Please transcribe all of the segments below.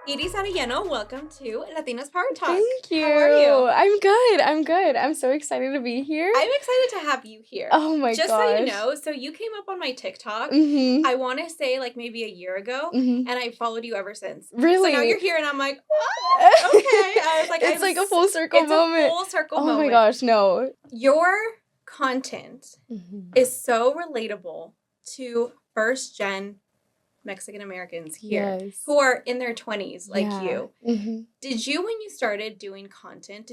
Iris Arellano, welcome to Latinas Power Talk. Thank you. How are you? I'm good. I'm so excited to be here. I'm excited to have you here. Oh my gosh. Just so you know, so you came up on my TikTok, I want to say like maybe a year ago, and I followed you ever since. Really? So now you're here and I'm like, oh, okay. I was like, it's like a full circle moment. It's a full circle moment. Oh my gosh, no. Your content is so relatable to first-gen Mexican Americans here who are in their 20s like you. Did you, when you started doing content,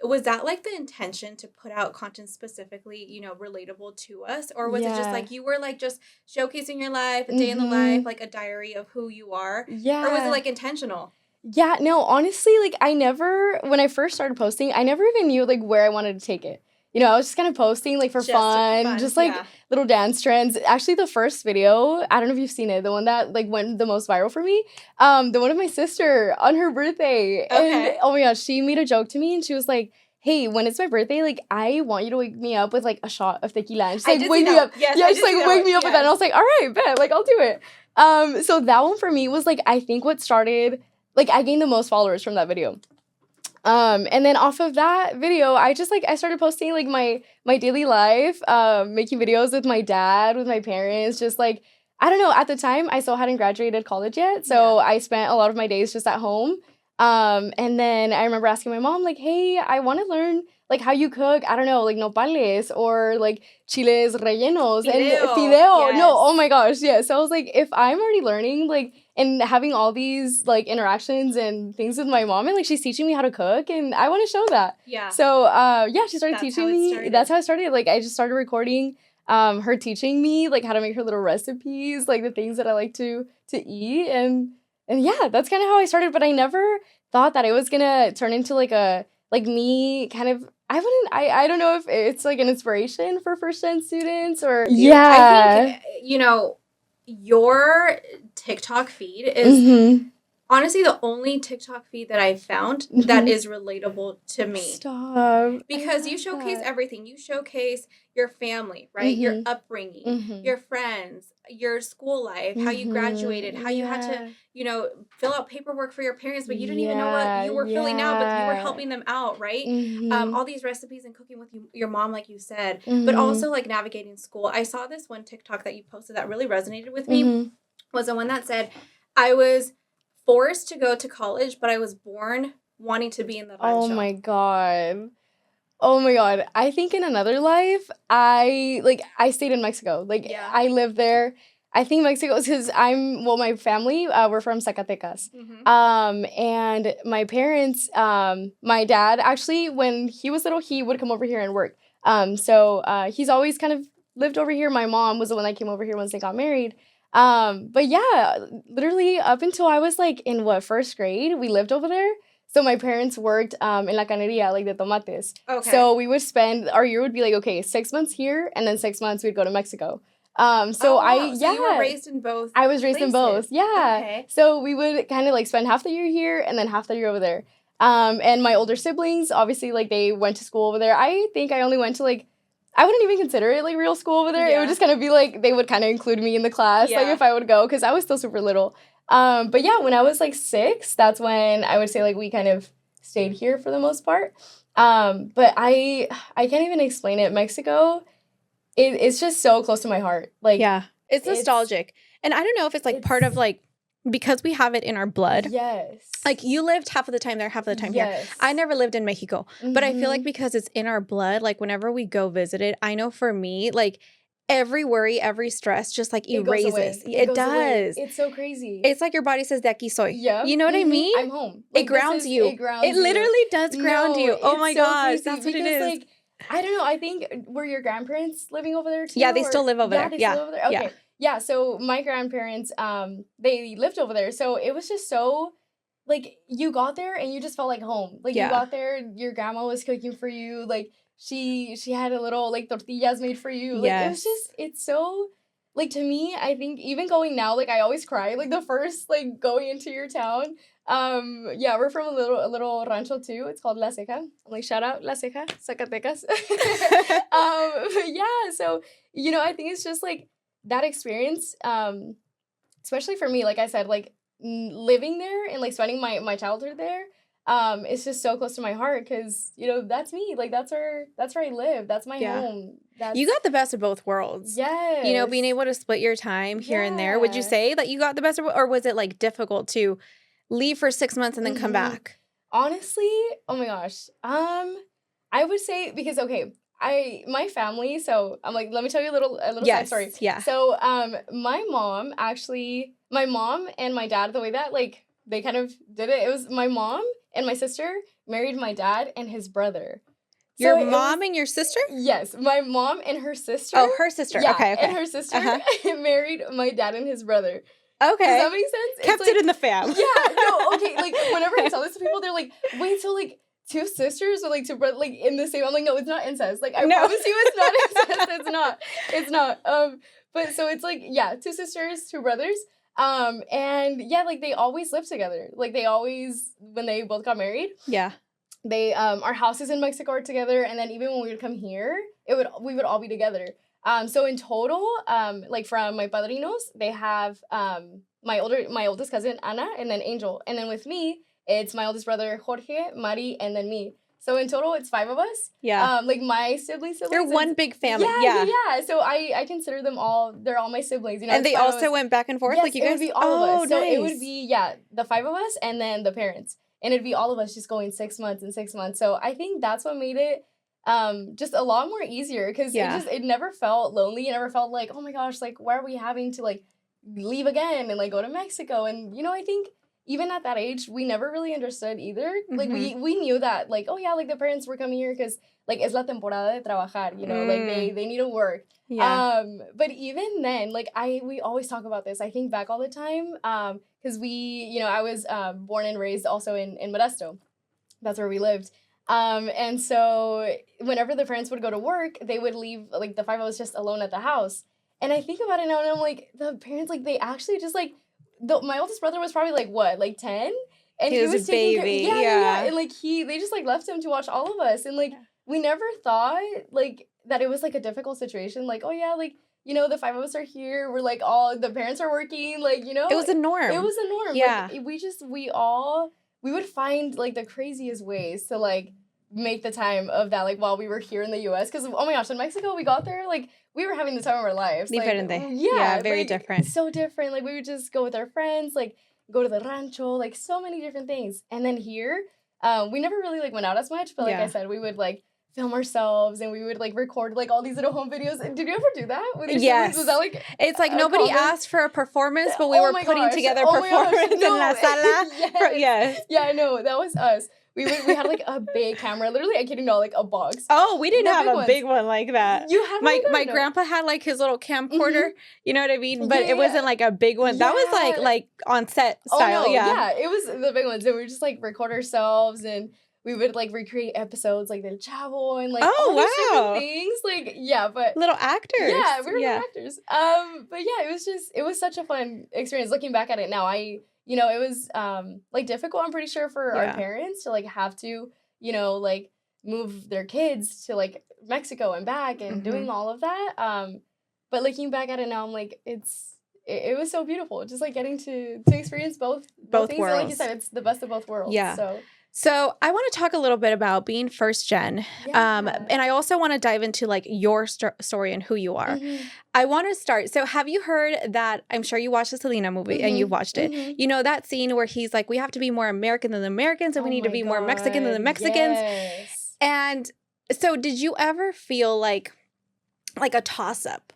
was that like the intention to put out content specifically, you know, relatable to us? Or was it just like you were like just showcasing your life, a day in the life, like a diary of who you are? Yeah. Or was it like intentional? Yeah, no, honestly, like when I first started posting, I never even knew like where I wanted to take it. You know, I was just kind of posting like for fun, just like little dance trends. Actually, the first video, I don't know if you've seen it, the one that like went the most viral for me, the one of my sister on her birthday. And oh my gosh, she made a joke to me and she was like, hey, when it's my birthday, like I want you to wake me up with like a shot of tequila. And she's like, wake me up. Yes, yeah, just like wake me up with that. And I was like, all right, bet, like I'll do it. So that one for me was like, I think what started, like I gained the most followers from that video. And then off of that video, I started posting like my daily life, making videos with my dad, with my parents, just like, I don't know, at the time I still hadn't graduated college yet. So I spent a lot of my days just at home. And then I remember asking my mom like, hey, I want to learn like how you cook, I don't know, like nopales or like chiles rellenos and fideo. Yes. No, oh my gosh, yeah. So I was like, if I'm already learning like and having all these like interactions and things with my mom and like she's teaching me how to cook and I want to show that. Yeah. So she started teaching me. That's how it started. Like I just started recording her teaching me like how to make her little recipes, like the things that I like to eat and yeah, that's kind of how I started. But I never thought that it was gonna turn into like me kind of. I don't know if it's like an inspiration for first-gen students or I think, you know, your TikTok feed is honestly the only TikTok feed that I've found that is relatable to me. Stop. Because you showcase everything. You showcase your family, right? Your upbringing, your friends, your school life, how you graduated, how you had to, you know, fill out paperwork for your parents, but you didn't even know what you were filling out, but you were helping them out, right? All these recipes and cooking with your mom, like you said, but also like navigating school. I saw this one TikTok that you posted that really resonated with me, was the one that said, I was forced to go to college, but I was born wanting to be in the rancho. Oh my god. I think in another life, I stayed in Mexico. I lived there. I think Mexico is because my family, we're from Zacatecas. And my parents, my dad, actually, when he was little, he would come over here and work. So he's always kind of lived over here. My mom was the one that came over here once they got married. But yeah, literally up until I was like in first grade, we lived over there. So my parents worked in la caneria, like the tomates. Okay. So we would spend, our year would be like, okay, 6 months here, and then 6 months we'd go to Mexico. So you were raised in both I was raised in both, yeah. Okay. So we would kind of like spend half the year here and then half the year over there. And my older siblings, obviously, like they went to school over there. I think I only went to like, I wouldn't even consider it like real school over there. Yeah. It would just kind of be like, they would kind of include me in the class, like if I would go, because I was still super little. But yeah, when I was like 6, that's when I would say like we kind of stayed here for the most part. But I can't even explain it. Mexico, it's just so close to my heart. Like it's nostalgic. And I don't know if it's like part of like, because we have it in our blood. Yes. Like you lived half of the time there, half of the time here. I never lived in Mexico, but I feel like because it's in our blood, like whenever we go visit it, I know for me, like every worry, every stress just like erases. It does. It's so crazy. It's like your body says, de aquí soy. Yeah. You know what I mean? I'm home. Like, it grounds you. It literally does ground you. Oh my gosh. That's what it is. Like, I don't know. I think, were your grandparents living over there too? Yeah, they still live over there. They still live over there? Okay. Yeah, so my grandparents, they lived over there. So it was just so, like, you got there and you just felt like home. Like, you got there, your grandma was cooking for you. Like, she had a little, like, tortillas made for you. Like, it was just, it's so, like, to me, I think even going now, like, I always cry. Like, the first, like, going into your town. We're from a little rancho, too. It's called La Ceja. I'm like, shout out La Ceja, Zacatecas. So, you know, I think it's just, like, that experience, especially for me, like I said, like, living there and, like, spending my childhood there, it's just so close to my heart because, you know, that's me. Like, that's where I live. That's my home. You got the best of both worlds. Yes. You know, being able to split your time here and there. Would you say that you got the best of, or was it, like, difficult to leave for 6 months and then come back? Honestly, oh my gosh. I would say because, okay, my family, so I'm like, let me tell you a little side story. Yeah. So my mom and my dad, the way that, like, they kind of did it, it was my mom and my sister married my dad and his brother. Your mom and your sister? Yes, my mom and her sister. Oh, her sister. Yeah, okay. And her sister married my dad and his brother. Okay. Does that make sense? Kept it in the fam. Yeah, no, okay, like, whenever I tell this to people, they're like, wait, so, like, two sisters or, like, two brothers, like, in the same, I'm like, no, it's not incest. Like, I promise you it's not incest. It's not. But so it's, like, yeah, two sisters, two brothers. And, yeah, like, they always lived together. Like, they always, when they both got married. Yeah. They, our houses in Mexico are together, and then even when we would come here, we would all be together. So in total, like, from my padrinos, they have, my oldest cousin, Ana, and then Angel. And then with me, it's my oldest brother, Jorge, Mari, and then me. So in total, it's 5 of us. Yeah. Like, my siblings. They're one big family. Yeah. So I consider them all, they're all my siblings. You know, and they also went back and forth? Yes, like, you guys? It would be all of us. So nice. it would be, the 5 of us and then the parents. And it'd be all of us just going 6 months and 6 months. So I think that's what made it just a lot more easier because it never felt lonely. It never felt like, oh my gosh, like, why are we having to, like, leave again and, like, go to Mexico? And, you know, I think even at that age, we never really understood either. Mm-hmm. Like, we knew that, like, oh yeah, like, the parents were coming here because, like, es la temporada de trabajar, you know, like, they need to work. Yeah. But even then, like, we always talk about this. I think back all the time, because I was born and raised also in Modesto. That's where we lived. And so whenever the parents would go to work, they would leave, like, the 5 of us just alone at the house. And I think about it now, and I'm like, the parents, like, they actually just, like, my oldest brother was probably, like, what, like, 10? And he was a baby. Yeah. And, like, they just, like, left him to watch all of us. And, like, we never thought, like, that it was, like, a difficult situation. Like, oh, yeah, like, you know, the 5 of us are here. We're, like, all, the parents are working. Like, you know. It was a norm. It was a norm. Yeah. Like, we would find, like, the craziest ways to, like, make the time of that, like, while we were here in the U.S. Because, oh, my gosh, in Mexico, we got there, like, we were having the time of our lives. Diferente. Like, yeah, very like, different. So different. Like, we would just go with our friends, like, go to the rancho, like, so many different things. And then here, we never really, like, went out as much. But, like I said, we would, like, film ourselves and we would, like, record, like, all these little home videos. Did you ever do that with your siblings? Was that, like, it's like nobody asked for a performance, but we were putting together performance in la sala. Yes. Yeah, I know. That was us. We had, like, a big camera. Literally, I kid you not, like, a box. Oh, we didn't have a big one like that. You had my grandpa had, like, his little camcorder. You know what I mean? But it wasn't, like, a big one. That was, like on set style. Oh, no. Yeah, it was the big ones. And we would just, like, record ourselves and we would, like, recreate episodes like Del Chavo and, like, all these different things. Like, yeah, but little actors. Yeah, we were little actors. But yeah, it was such a fun experience. Looking back at it now, you know, it was, like, difficult, I'm pretty sure, for our parents to, like, have to, you know, like, move their kids to, like, Mexico and back and doing all of that. But looking back at it now, I'm like, it was so beautiful. Just, like, getting to experience both things. Worlds. And like you said, it's the best of both worlds. Yeah. So I want to talk a little bit about being first gen. And I also want to dive into, like, your story and who you are. I want to start. So have you heard that, I'm sure you watched the Selena movie and you've watched it. You know that scene where he's like, we have to be more American than the Americans and we need to be more Mexican than the Mexicans. Yes. And so did you ever feel like a toss-up?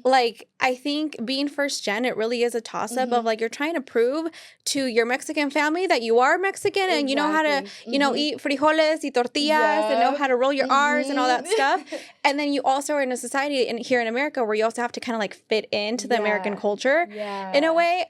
Like, I think being first gen, it really is a toss-up of, like, you're trying to prove to your Mexican family that you are Mexican and you know how to, you know, eat frijoles y tortillas and know how to roll your R's and all that stuff. And then you also are in a society here in America where you also have to kind of, like, fit into the American culture in a way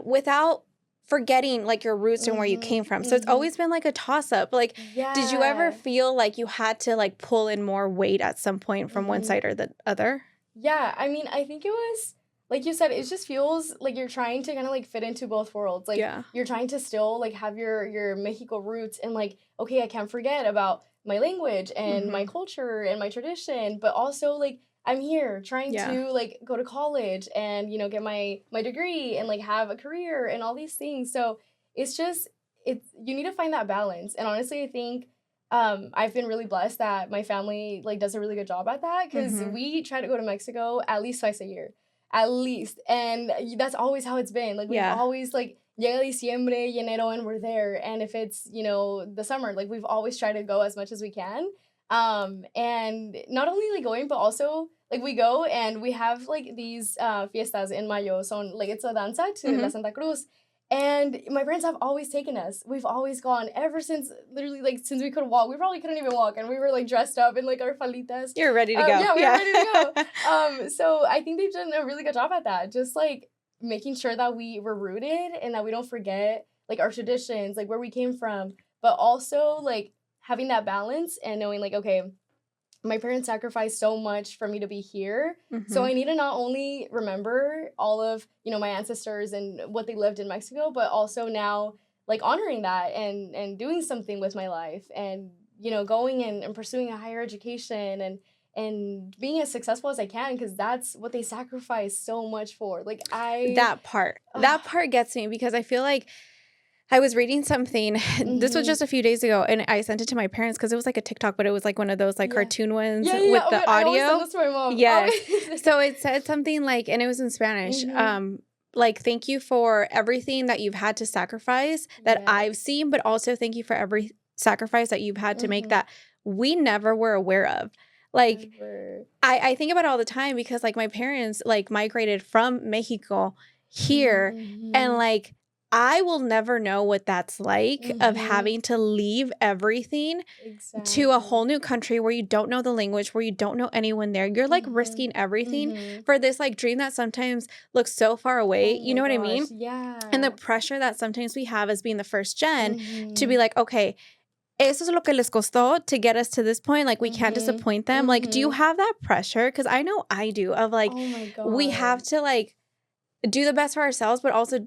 without forgetting, like, your roots and where you came from. So it's always been, like, a toss-up. Like, did you ever feel like you had to, like, pull in more weight at some point from one side or the other? Yeah, I mean, I think it was, like you said, it just feels like you're trying to kind of, like, fit into both worlds. Like, you're trying to still, like, have your Mexico roots and, like, okay, I can't forget about my language and my culture and my tradition, but also, like, I'm here trying to like go to college and, you know, get my degree and like have a career and all these things. So it's just, you need to find that balance. And honestly, I think I've been really blessed that my family like does a really good job at that, because we try to go to Mexico at least twice a year, at least. And that's always how it's been. Like we've always like llega diciembre, enero, and we're there. And if it's, you know, the summer, like we've always tried to go as much as we can. And not only like going, but also like we go and we have like these fiestas in Mayo. So like it's a danza to La Santa Cruz. And my parents have always taken us. We've always gone ever since, literally, like, since we could walk. We probably couldn't even walk, and we were, like, dressed up in, like, our falitas. You're ready to go. Yeah, we were ready to go. So I think they've done a really good job at that. Just, like, making sure that we were rooted and that we don't forget, like, our traditions, like, where we came from. But also, like, having that balance and knowing, like, okay, my parents sacrificed so much for me to be here. So I need to not only remember all of, you know, my ancestors and what they lived in Mexico, but also now like honoring that and doing something with my life and, you know, going and pursuing a higher education and being as successful as I can, because that's what they sacrificed so much for. Like that part gets me, because I feel like I was reading something, this was just a few days ago, and I sent it to my parents because it was like a TikTok, but it was like one of those like cartoon ones with the audio. I always send this to my mom. Yes. So it said something like, and it was in Spanish, like, thank you for everything that you've had to sacrifice that I've seen, but also thank you for every sacrifice that you've had to make that we never were aware of. Like, I think about it all the time, because like my parents like migrated from Mexico here, and like, I will never know what that's like of having to leave everything to a whole new country where you don't know the language, where you don't know anyone there. You're like risking everything for this like dream that sometimes looks so far away. You know what I mean? Yeah. And the pressure that sometimes we have as being the first gen to be like, okay, eso es lo que les costó to get us to this point. Like, we can't disappoint them. Like, do you have that pressure? Because I know I do, of like, we have to like do the best for ourselves, but also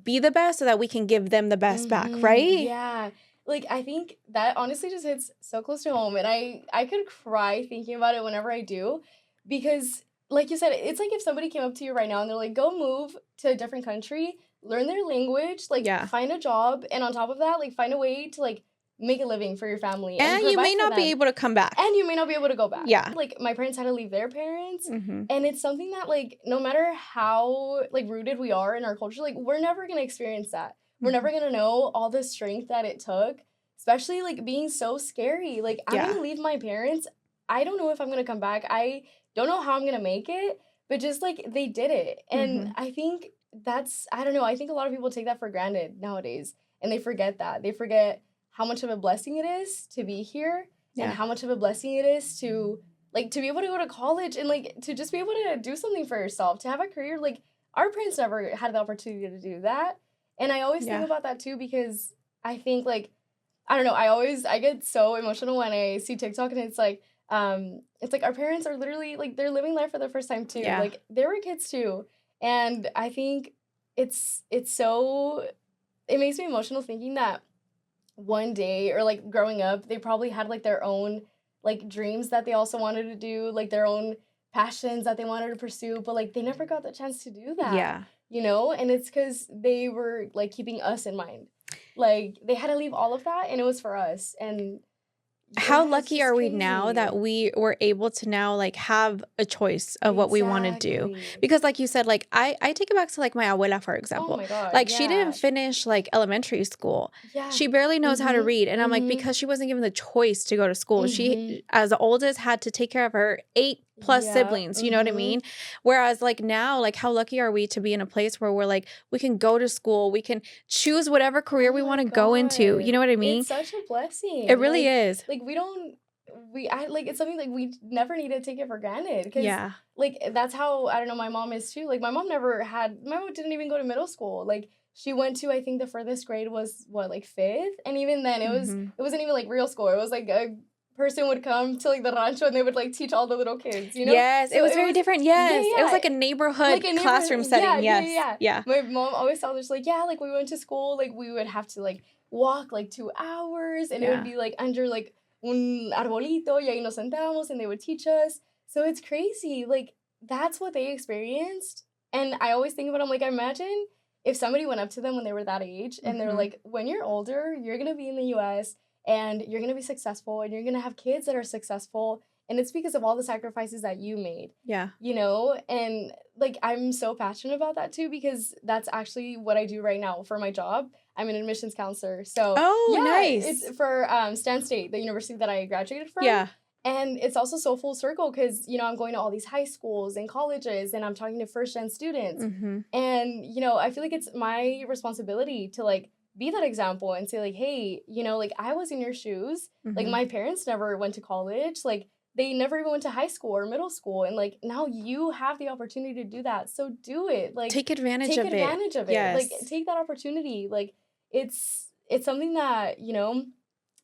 be the best so that we can give them the best back, right? Yeah. Like, I think that honestly just hits so close to home. And I could cry thinking about it whenever I do. Because, like you said, it's like if somebody came up to you right now and they're like, go move to a different country, learn their language, like, find a job. And on top of that, like, find a way to, like, make a living for your family. And you may not be able to come back. And you may not be able to go back. Yeah. Like, my parents had to leave their parents. And it's something that, like, no matter how, like, rooted we are in our culture, like, we're never going to experience that. We're never going to know all the strength that it took, especially, like, being so scary. Like, I'm going to leave my parents. I don't know if I'm going to come back. I don't know how I'm going to make it. But just, like, they did it. And I think that's, I don't know, I think a lot of people take that for granted nowadays. And they forget that. They forget how much of a blessing it is to be here and how much of a blessing it is to, like, to be able to go to college and, like, to just be able to do something for yourself, to have a career. Like, our parents never had the opportunity to do that. And I always think about that, too, because I think, like, I don't know, I get so emotional when I see TikTok, and it's like our parents are literally, like, they're living life for the first time, too. Yeah. Like, they were kids, too. And I think it's so, it makes me emotional thinking that one day, or like growing up, they probably had like their own like dreams that they also wanted to do, like their own passions that they wanted to pursue, but like they never got the chance to do that. Yeah. You know, and it's because they were like keeping us in mind. Like, they had to leave all of that, and it was for us. And how lucky are we now that we were able to now like have a choice of what we want to do? Because like you said, like I take it back to like my abuela, for example. Oh my God, like she didn't finish like elementary school. Yeah. She barely knows how to read. And I'm like, because she wasn't given the choice to go to school. She, as the oldest, had to take care of her 8+ siblings, you know what I mean? Whereas like now, like how lucky are we to be in a place where we're like, we can go to school, we can choose whatever career we want to go into, you know what I mean? It's such a blessing. It really is. Like, it's something like we never need to take it for granted. Cause, like, that's how, I don't know, my mom is too. Like, my mom didn't even go to middle school. Like, she went to, I think the furthest grade was what, like 5th? And even then it wasn't even like real school. It was like a person would come to like the rancho and they would like teach all the little kids, you know? Yes, so it was very different. Yes. Yeah. It was like a neighborhood classroom setting. Yeah. My mom always told us like, like we went to school, like we would have to like walk like 2 hours, and it would be like under like un arbolito, y ahí nos sentábamos, and they would teach us. So it's crazy. Like, that's what they experienced. And I always think about it, I'm like, imagine if somebody went up to them when they were that age and they're like, when you're older, you're going to be in the US and you're going to be successful and you're going to have kids that are successful. And it's because of all the sacrifices that you made. Yeah. You know? And like, I'm so passionate about that too, because that's actually what I do right now for my job. I'm an admissions counselor. So, nice. It's for Stan State, the university that I graduated from. Yeah. And it's also so full circle because, you know, I'm going to all these high schools and colleges and I'm talking to first-gen students. And, you know, I feel like it's my responsibility to, like, be that example and say, like, hey, you know, like, I was in your shoes. Like, my parents never went to college. Like, they never even went to high school or middle school. And, like, now you have the opportunity to do that. So do it. Like, take advantage of it. Yes. Like, take that opportunity. Like, it's something that, you know,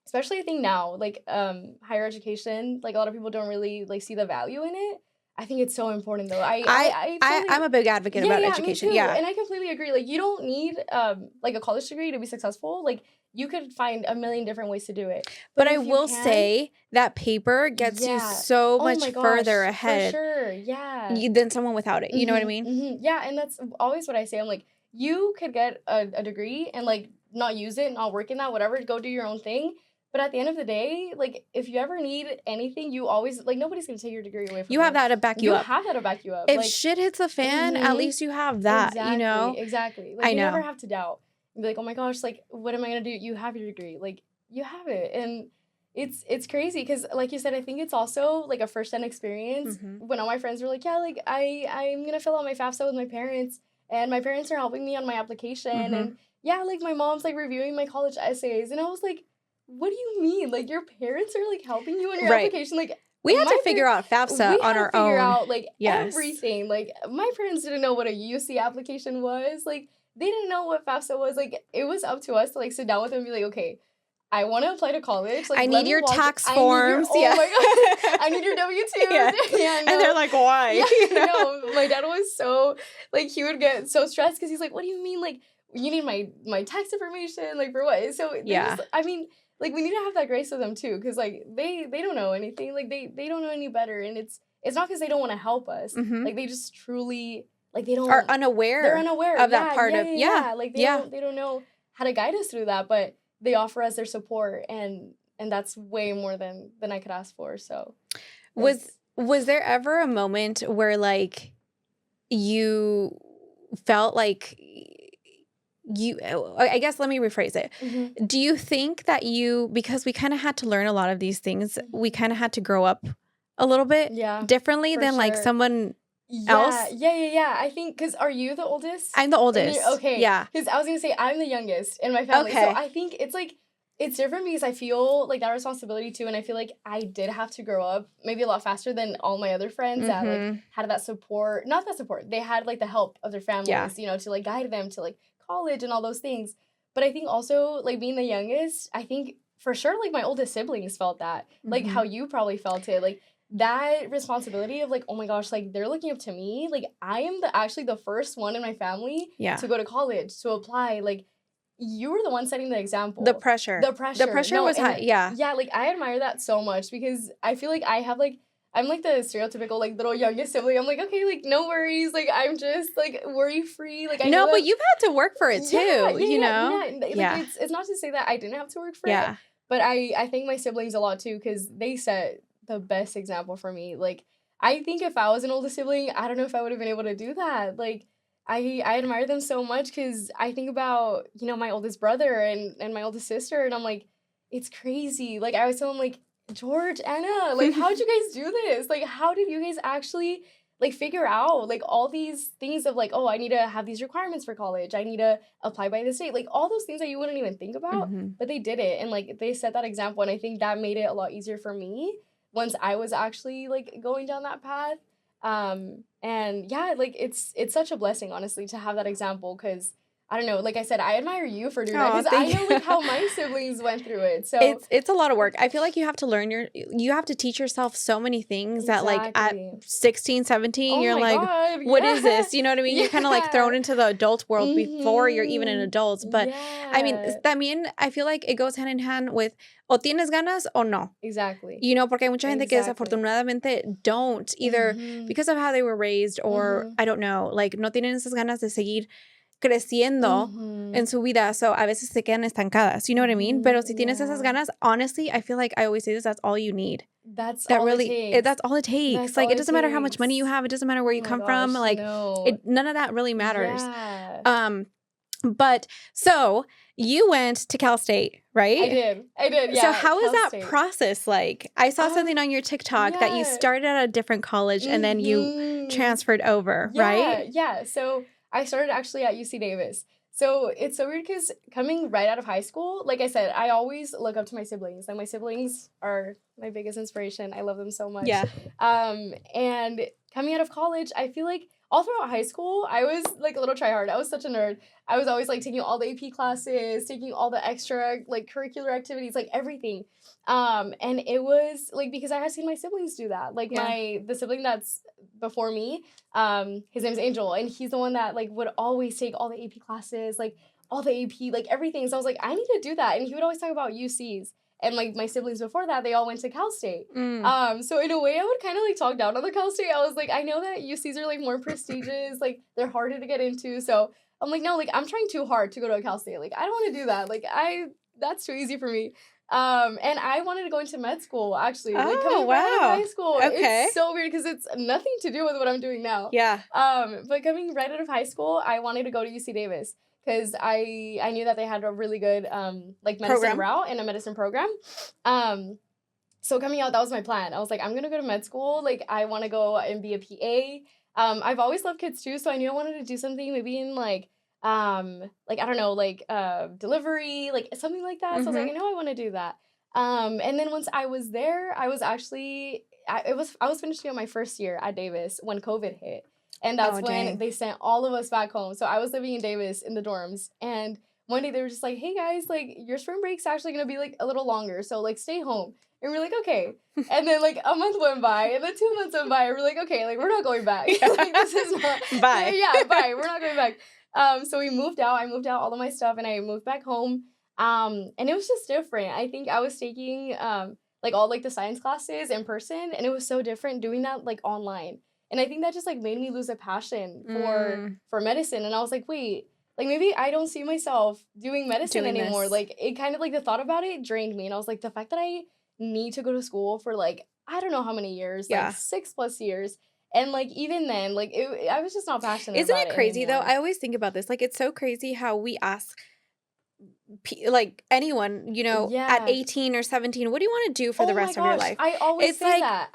especially I think now, like, higher education, like, a lot of people don't really, like, see the value in it. I think it's so important, though. I'm a big advocate about education. Me too. Yeah. And I completely agree. Like, you don't need, like, a college degree to be successful. Like, you could find a million different ways to do it. But I will say that paper gets you so much further ahead. For sure, yeah. Than someone without it. You know what I mean? Yeah, and that's always what I say. I'm like, you could get a degree and, like, not use it, not work in that, whatever, go do your own thing. But at the end of the day, like, if you ever need anything, you always, like, nobody's going to take your degree away from you. You have that to back you up. You have that to back you up. If shit hits the fan, at least you have that, you know? Exactly. Like, you never have to doubt. Be like, oh my gosh, like, what am I going to do? You have your degree. Like, you have it. And it's crazy because, like you said, I think it's also, like, a first-hand experience. When all my friends were like, yeah, like, I'm going to fill out my FAFSA with my parents. And my parents are helping me on my application. And, yeah, like, my mom's, like, reviewing my college essays. And I was like, what do you mean? Like, your parents are, like, helping you on your application? Like, we had to figure out FAFSA on our own. We had to figure out, like, everything. Like, my parents didn't know what a UC application was. Like, they didn't know what FAFSA was. Like, it was up to us to, like, sit down with them and be like, okay, I want to apply to college. Like, I need your tax forms. Oh my God. I need your W-2. Yeah, no. And they're like, why? Yeah, you know? No, my dad was so, like, he would get so stressed because he's like, what do you mean? Like, you need my tax information? Like, for what? So, just, I mean, like, we need to have that grace with them, too, because, like, they don't know anything. Like, they don't know any better. And it's not because they don't want to help us. Like, they just truly, like, they don't. Are unaware. They're unaware of that part of, Like, they don't know how to guide us through that. But they offer us their support. And that's way more than I could ask for. So. Was there ever a moment where, like, you felt like I guess let me rephrase it. Do you think that because we kind of had to learn a lot of these things, we kind of had to grow up a little bit differently than like someone else? Yeah. I think, because are you the oldest? I'm the oldest. Okay. Yeah. Because I was going to say I'm the youngest in my family. Okay. So I think it's like, it's different because I feel like that responsibility too. And I feel like I did have to grow up maybe a lot faster than all my other friends that like had that support. Not that support. They had like the help of their families, you know, to like guide them to like college and all those things. But I think also like being the youngest, I think for sure like my oldest siblings felt that. Like how you probably felt it. Like that responsibility of like, oh my gosh, like they're looking up to me. Like I am actually the first one in my family to go to college, to apply. Like you were the one setting the example. The pressure was high. Yeah, like I admire that so much because I feel like I have like, I'm like the stereotypical like little youngest sibling. I'm like, okay, like no worries, like I'm just like worry free. Like I know but you've had to work for it too. You know, Like, it's not to say that I didn't have to work for it. But I thank my siblings a lot too because they set the best example for me. Like I think if I was an older sibling, I don't know if I would have been able to do that. Like I admire them so much because I think about, you know, my oldest brother and my oldest sister, and I'm like, it's crazy. Like I was telling them, like, George, Anna, like, how'd you guys do this? Like, how did you guys actually, like, figure out, like, all these things of, like, oh, I need to have these requirements for college. I need to apply by this date. Like, all those things that you wouldn't even think about, but they did it. And, like, they set that example, and I think that made it a lot easier for me once I was actually, like, going down that path. And, yeah, like, it's such a blessing, honestly, to have that example because I don't know. Like I said, I admire you for doing that, because I know like how my siblings went through it. So it's a lot of work. I feel like you have to you have to teach yourself so many things that like at 16, 17, you're like, God, what is this? You know what I mean? You're kind of like thrown into the adult world before you're even an adult. But I mean, también I feel like it goes hand in hand with o tienes ganas o no. Exactly. You know, porque hay mucha gente que desafortunadamente don't, either because of how they were raised or I don't know, like no tienen esas ganas de seguir creciendo en su vida, so a veces se quedan estancadas, you know what I mean? Pero si tienes esas ganas, honestly, I feel like I always say this, that's all you need. That's all it takes. Like, it doesn't matter how much money you have, it doesn't matter where you come from, like, none of that really matters. Yeah. But, so, you went to Cal State, right? I did, yeah. So how is that process like? I saw something on your TikTok that you started at a different college and then you transferred over, right? Yeah, so I started actually at UC Davis. So it's so weird because coming right out of high school, like I said, I always look up to my siblings. Like my siblings are my biggest inspiration. I love them so much. Yeah. And coming out of college, I feel like all throughout high school, I was like a little tryhard. I was such a nerd. I was always like taking all the AP classes, taking all the extra like curricular activities, like everything. And it was like because I had seen my siblings do that. Like the sibling that's before me, his name's Angel, and he's the one that like would always take all the AP classes, like all the AP, like everything. So I was like, I need to do that. And he would always talk about UCs. And, like, my siblings before that, they all went to Cal State. So, in a way, I would kind of, like, talk down on the Cal State. I was like, I know that UCs are, like, more prestigious. Like, they're harder to get into. So, I'm like, no, like, I'm trying too hard to go to a Cal State. Like, I don't want to do that. Like, that's too easy for me. And I wanted to go into med school, actually. Like, coming right out of high school. Okay. It's so weird because it's nothing to do with what I'm doing now. Yeah. But coming right out of high school, I wanted to go to UC Davis. Because I knew that they had a really good, like, medicine route and a medicine program. So coming out, that was my plan. I was like, I'm going to go to med school. Like, I want to go and be a PA. I've always loved kids, too. So I knew I wanted to do something maybe in, like, I don't know, like, delivery, like, something like that. So I was like, I know I want to do that. And then once I was there, I was actually, I was finishing up my first year at Davis when COVID hit. And that's when they sent all of us back home. So I was living in Davis in the dorms. And one day they were just like, hey, guys, like, your spring break's actually going to be, like, a little longer. So, like, stay home. And we're like, okay. And then, like, a month went by. And then 2 months went by. And we're like, okay, like, we're not going back. Like, this is not. Bye. Yeah, bye. We're not going back. So we moved out. I moved out all of my stuff. And I moved back home. And it was just different. I think I was taking, like, all, like, the science classes in person. And it was so different doing that, like, online. And I think that just, like, made me lose a passion for medicine. And I was like, wait, like, maybe I don't see myself doing medicine anymore. Like, it kind of, like, the thought about it drained me. And I was like, the fact that I need to go to school for, like, I don't know how many years, like, 6+ years. And, like, even then, like, I was just not passionate Isn't about it crazy, anymore. though? I always think about this. Like, it's so crazy how we ask like anyone, you know, at 18 or 17, what do you want to do for the rest of your life? I always say that.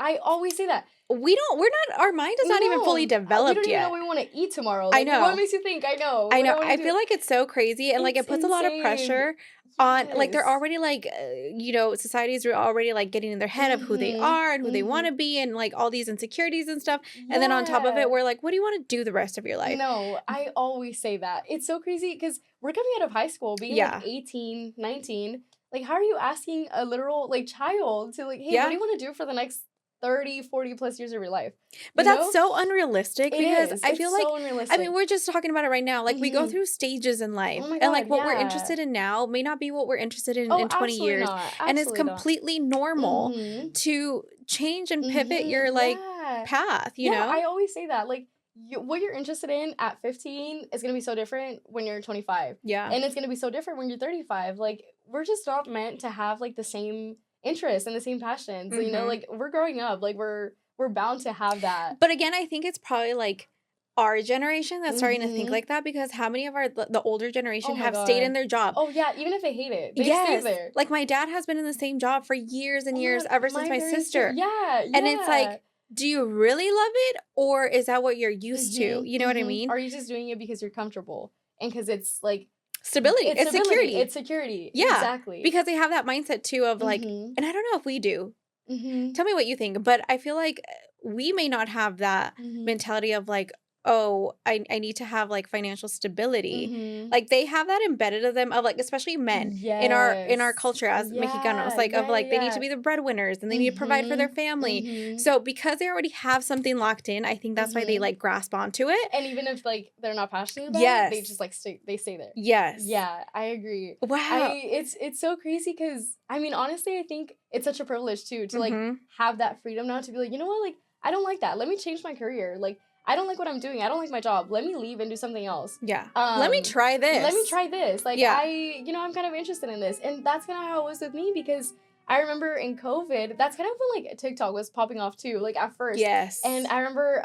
We're not, our mind is not even fully developed yet. We don't even know what we want to eat tomorrow. Like, I know. What makes you think? I know. I feel like it's so crazy. And like, it puts a lot of pressure on, like, they're already like, you know, societies are already like getting in their head of who they are and who they want to be and like all these insecurities and stuff. And then on top of it, we're like, what do you want to do the rest of your life? No, I always say that. It's so crazy because we're coming out of high school, being like 18, 19. Like, how are you asking a literal, like, child to, like, hey, what do you want to do for the next 30, 40 plus years of your life? But that's so unrealistic because I feel like, so unrealistic. I mean, we're just talking about it right now. Like, we go through stages in life. Oh my God, and, like, what we're interested in now may not be what we're interested in 20 years. And it's completely normal to change and pivot your, like, path, you know? I always say that. Like, what you're interested in at 15 is going to be so different when you're 25. Yeah. And it's going to be so different when you're 35. Like, we're just not meant to have, like, the same interests and the same passions. You know, like, we're growing up. Like, we're bound to have that. But again, I think it's probably, like, our generation that's starting to think like that because how many of the older generation have stayed in their job? Oh, yeah. Even if they hate it. They stay there. Like, my dad has been in the same job for years and years ever since my sister. Yeah. And it's like, do you really love it or is that what you're used to? You know what I mean? Or are you just doing it because you're comfortable and because it's like stability? It's security. It's security. Yeah, exactly. Because they have that mindset too of like, and I don't know if we do. Tell me what you think. But I feel like we may not have that mentality of like, oh, I need to have like financial stability. Like they have that embedded in them of like, especially men in our culture as Mexicanos, like of like they need to be the breadwinners and they need to provide for their family. So because they already have something locked in, I think that's why they like grasp onto it. And even if like they're not passionate about it, they just like stay there. Yes. Yeah, I agree. Wow. It's so crazy because I mean honestly I think it's such a privilege too to like have that freedom now to be like, you know what, like I don't like that. Let me change my career. Like I don't like what I'm doing. I don't like my job. Let me leave and do something else. Yeah. Let me try this. Like I'm kind of interested in this. And that's kind of how it was with me because I remember in COVID, that's kind of when like TikTok was popping off too, like at first. Yes. And I remember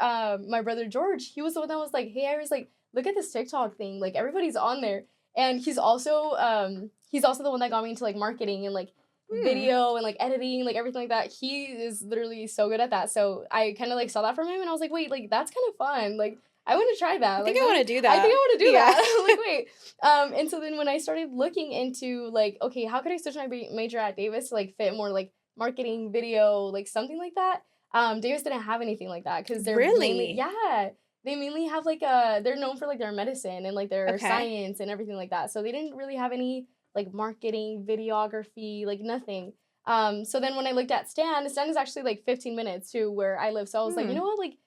my brother George, he was the one that was like, hey, Iris, like, look at this TikTok thing. Like everybody's on there. And he's also the one that got me into like marketing and like video and like editing, like everything like that. He is literally so good at that. So I kind of like saw that from him and I was like, wait, like that's kind of fun. Like I want to try that. I think I want to do that. Like, wait. And so then when I started looking into like, okay, how could I switch my major at Davis to like fit more like marketing, video, like something like that? Davis didn't have anything like that because they're mainly, they mainly have like they're known for like their medicine and like their science and everything like that. So they didn't really have any like marketing, videography, like nothing. So then when I looked at Stan is actually like 15 minutes to where I live. So I was like, you know what, like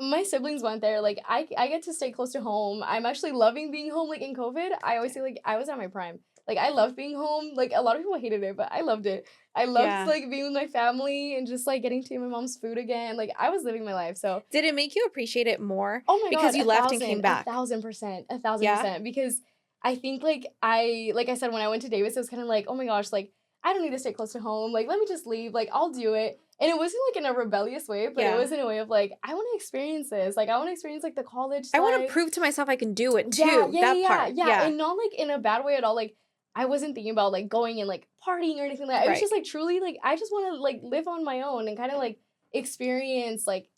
my siblings went there. Like I get to stay close to home. I'm actually loving being home. Like in COVID, I always say like I was at my prime. Like I loved being home. Like a lot of people hated it, but I loved it. I loved like being with my family and just like getting to eat my mom's food again. Like I was living my life. So did it make you appreciate it more? Oh my god, because you left and came back. 1,000%. Because I think like I said when I went to Davis, it was kind of like, oh my gosh, like I don't need to stay close to home. Like let me just leave. Like I'll do it. And it wasn't like in a rebellious way, but it was in a way of like, I want to experience this. Like I want to experience like the college life. I want to prove to myself I can do it too. Part. And not like in a bad way at all. Like I wasn't thinking about like going and like partying or anything like that. It was just like truly like I just want to like live on my own and kind of like experience like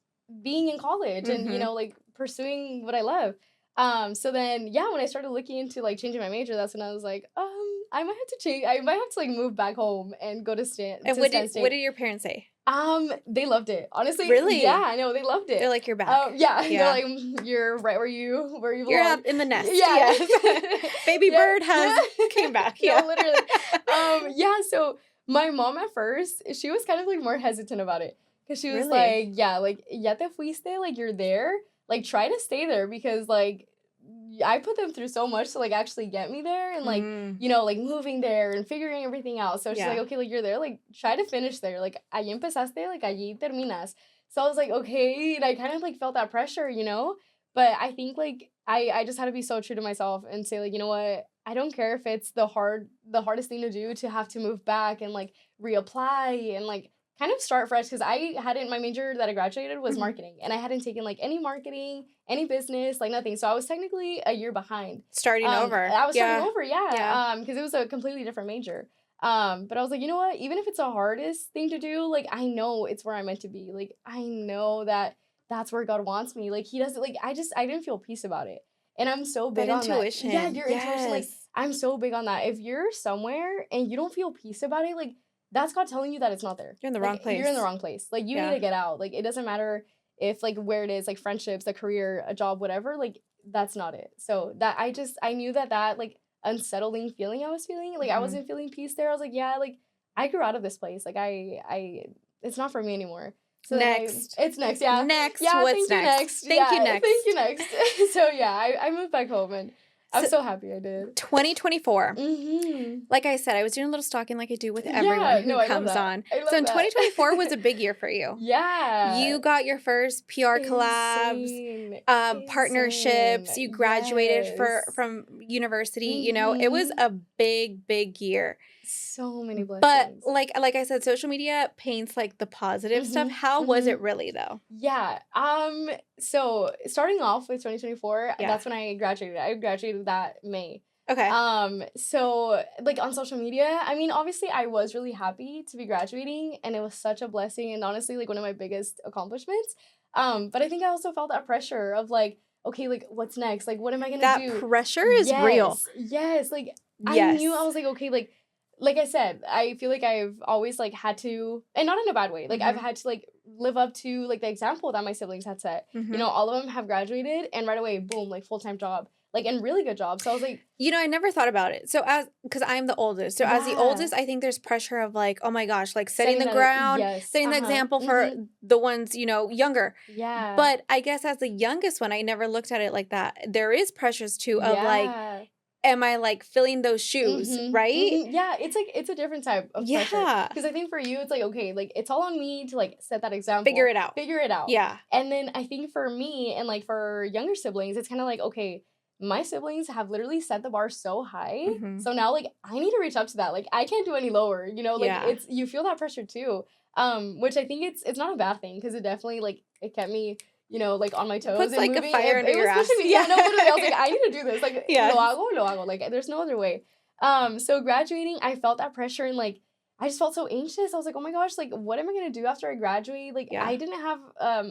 being in college and you know like pursuing what I love. So then when I started looking into like changing my major, that's when I was like, I might have to change. I might have to like move back home and go to Stan. And what did your parents say? They loved it. Honestly. Really? Yeah, I know. They loved it. They're like, you're back. They're like, you're right where you belong. You're up in the nest. Yeah. Baby bird came back. Yeah. No, literally. So my mom at first, she was kind of like more hesitant about it. Because she was like, ya te fuiste, like you're there. Like try to stay there because like I put them through so much to like actually get me there and like you know like moving there and figuring everything out. So she's like, okay, like you're there, like try to finish there. Like allí empezaste, like allí terminas. So I was like, okay, and I kind of like felt that pressure, you know. But I think like I just had to be so true to myself and say like, you know what, I don't care if it's the hardest thing to do to have to move back and like reapply and like kind of start fresh because my major that I graduated was marketing and I hadn't taken like any marketing, any business, like nothing. So I was technically a year behind. Starting over. I was starting over, because it was a completely different major. But I was like, you know what? Even if it's the hardest thing to do, like I know it's where I'm meant to be. Like I know that that's where God wants me. Like he doesn't like I didn't feel peace about it. And I'm so big on intuition. That. Yeah, your intuition. Like I'm so big on that. If you're somewhere and you don't feel peace about it, like that's God telling you that it's not there. You're in the wrong place. You're in the wrong place. Like, you need to get out. Like, it doesn't matter if, like, where it is, like, friendships, a career, a job, whatever. Like, that's not it. So, that I knew that, like, unsettling feeling I was feeling, like, I wasn't feeling peace there. I was like, like, I grew out of this place. Like, it's not for me anymore. So next. It's next, yeah. Next, what's next? Thank you, next. Thank you, next. So, I moved back home, and I'm so happy I did. 2024. Like I said, I was doing a little stalking like I do with everyone who comes on. So in 2024 was a big year for you. Yeah. You got your first PR collabs, partnerships. You graduated from university. You know, it was a big, big year. So many blessings. But like I said, social media paints like the positive stuff. How was it really though? Yeah. So starting off with 2024, that's when I graduated. I graduated that May. Okay. So like on social media, I mean, obviously I was really happy to be graduating and it was such a blessing and honestly like one of my biggest accomplishments. But I think I also felt that pressure of like, okay, like what's next? Like what am I gonna do? That pressure is real. Yes. Like I knew I was like, okay, like like I said, I feel like I've always like had to, and not in a bad way, like I've had to like live up to like the example that my siblings had set. You know, all of them have graduated and right away, boom, like full-time job, like, and really good job. So I was like, you know, I never thought about it. So because I'm the oldest, so as the oldest, I think there's pressure of like, oh my gosh, like setting the ground, setting the example for the ones, you know, younger. Yeah. But I guess as the youngest one, I never looked at it like that. There is pressures too of like, am I like filling those shoes, right? Yeah, it's like, it's a different type of pressure. Because I think for you, it's like, okay, like it's all on me to like set that example. Figure it out. Yeah. And then I think for me and like for younger siblings, it's kind of like, okay, my siblings have literally set the bar so high. So now like I need to reach up to that. Like I can't do any lower, you know, like it's, you feel that pressure too. Which I think it's not a bad thing because it definitely like, it kept me, you know, like on my toes. Puts and like moving. a fire under your ass. Yeah, no, literally, I was like, I need to do this. Like, lo hago. Like, there's no other way. So graduating, I felt that pressure and like, I just felt so anxious. I was like, oh my gosh, like, what am I going to do after I graduate? Like, I didn't have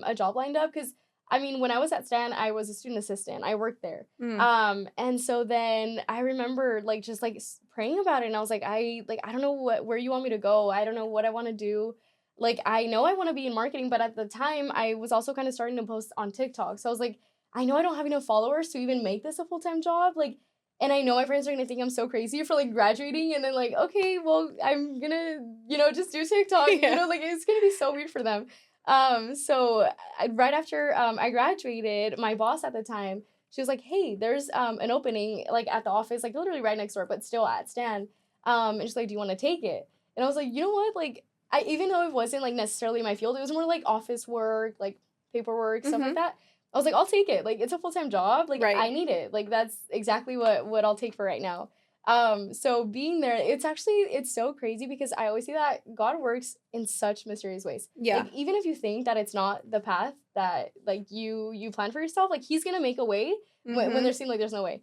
a job lined up because, I mean, when I was at Stan, I was a student assistant. I worked there. And so then I remember like, just like praying about it. And I was like, I don't know where you want me to go. I don't know what I want to do. Like, I know I want to be in marketing, but at the time, I was also kind of starting to post on TikTok. So I was like, I know I don't have enough followers to even make this a full-time job. Like, and I know my friends are going to think I'm so crazy for, like, graduating. And then, like, okay, well, I'm going to, you know, just do TikTok. You know, like, it's going to be so weird for them. So right after I graduated, my boss at the time, she was like, hey, there's an opening, like, at the office, like, literally right next door, but still at Stan. And she's like, do you want to take it? And I was like, you know what, like, even though it wasn't, like, necessarily my field, it was more, like, office work, like, paperwork, stuff like that. I was like, I'll take it. Like, it's a full-time job. Like, I need it. Like, that's exactly what I'll take for right now. So being there, it's so crazy because I always see that God works in such mysterious ways. Yeah. Like, even if you think that it's not the path that, like, you plan for yourself, like, he's gonna make a way when there seemed like there's no way.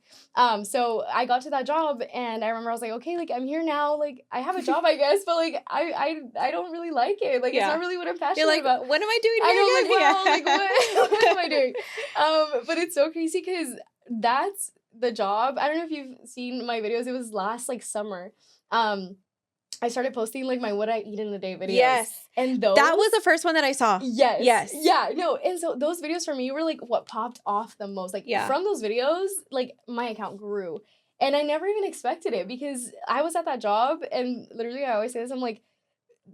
So I got to that job and I remember I was like, okay, like, I'm here now. Like, I have a job, I guess, but, like, I don't really like it. Like, it's not really what I'm passionate about. What am I doing here? I know, like, what am I doing? But it's so crazy because that's the job. I don't know if you've seen my videos. It was last like summer. I started posting like my what I eat in a day videos. Yes. And that was the first one that I saw. Yes. Yeah, no. And so those videos for me were like what popped off the most. Like from those videos, like my account grew. And I never even expected it because I was at that job and literally I always say this, I'm like,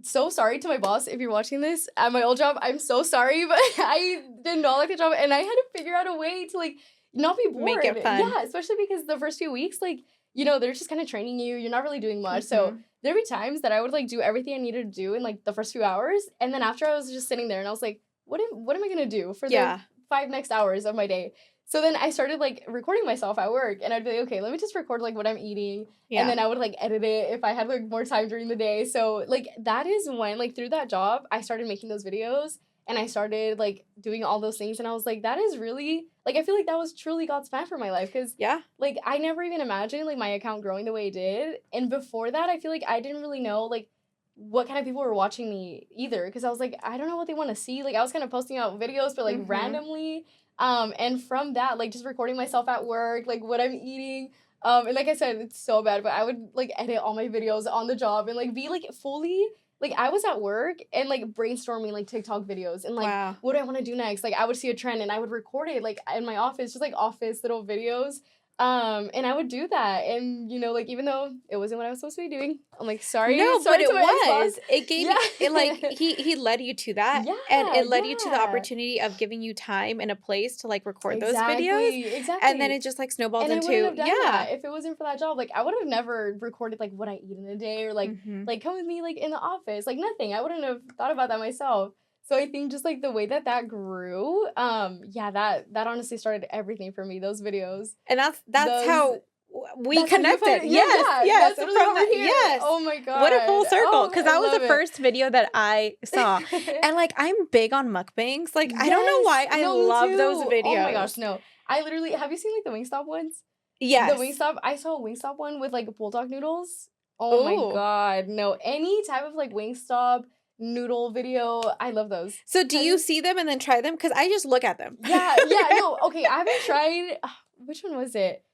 so sorry to my boss if you're watching this at my old job. I'm so sorry, but I did not like the job and I had to figure out a way to like not be bored. Make it fun. Yeah, especially because the first few weeks, like, you know, they're just kind of training you. You're not really doing much. So there'd be times that I would like do everything I needed to do in like the first few hours. And then after I was just sitting there and I was like, what am I going to do for the 5 next hours of my day? So then I started like recording myself at work and I'd be like, okay, let me just record like what I'm eating. And then I would like edit it if I had like more time during the day. So like that is when like through that job, I started making those videos. And I started, like, doing all those things. And I was like, that is really, like, I feel like that was truly God's plan for my life. Because, like, I never even imagined, like, my account growing the way it did. And before that, I feel like I didn't really know, like, what kind of people were watching me either. Because I was like, I don't know what they want to see. Like, I was kind of posting out videos, but, like, randomly. And from that, like, just recording myself at work, like, what I'm eating. And like I said, it's so bad. But I would, like, edit all my videos on the job and, like, be, like, fully... Like, I was at work and, like, brainstorming, like, TikTok videos. And, like, what do I want to do next? Like, I would see a trend and I would record it, like, in my office. Just, like, office little videos. And I would do that. And, you know, like, even though it wasn't what I was supposed to be doing, I'm like, sorry. No, sorry but it was. It gave it, like, he led you to that. Yeah, and it led you to the opportunity of giving you time and a place to, like, record those videos. Exactly. And then it just, like, snowballed into, I wouldn't have done that if it wasn't for that job. Like, I would have never recorded, like, what I eat in a day or, like, like, come with me, like, in the office. Like, nothing. I wouldn't have thought about that myself. So I think just, like, the way that grew, that honestly started everything for me, those videos. And that's how we connected. Yes. That's from over here. Yes. Oh, my God. What a full circle. Because that was the first video that I saw. And, like, I'm big on mukbangs. Like, I don't know why. I love those videos. Oh, my gosh, no. I literally, have you seen, like, the Wingstop ones? Yes. The Wingstop, I saw a Wingstop one with, like, bulldog noodles. Oh, my God. No. Any type of, like, Wingstop noodle video. I love those. So do you see them and then try them? Because I just look at them. Yeah, no. Okay, I haven't tried, which one was it?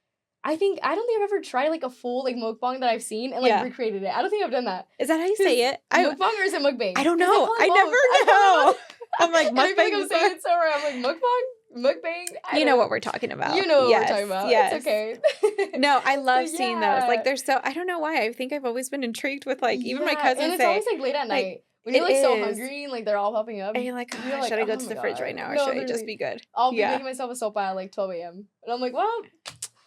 I don't think I've ever tried like a full like mukbang that I've seen and like recreated it. I don't think I've done that. Is that how you say it? Mukbang or is it mukbang? I don't know. I never know. I'm like mukbang. I feel like I'm saying it so wrong. I'm like mukbang. You know what we're talking about. You know what we're talking about. Yes. It's okay. No, I love seeing those. Like they're so. I don't know why. I think I've always been intrigued with like even my cousins and it's always like late at night. When you're like so hungry and like they're all popping up. And you're like, should I go to the fridge right now or should I just be good? I'll be making myself a sopa at like 12 a.m. And I'm like, well,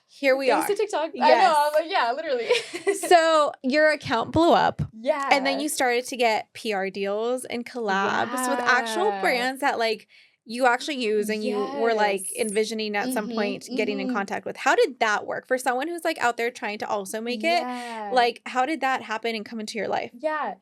here we are. Thanks to TikTok. Yes. I know. I'm like, yeah, literally. So your account blew up. Yeah. And then you started to get PR deals and collabs with actual brands that like you actually use and you were like envisioning at some point getting in contact with. How did that work for someone who's like out there trying to also make it? Like, how did that happen and come into your life? Yeah.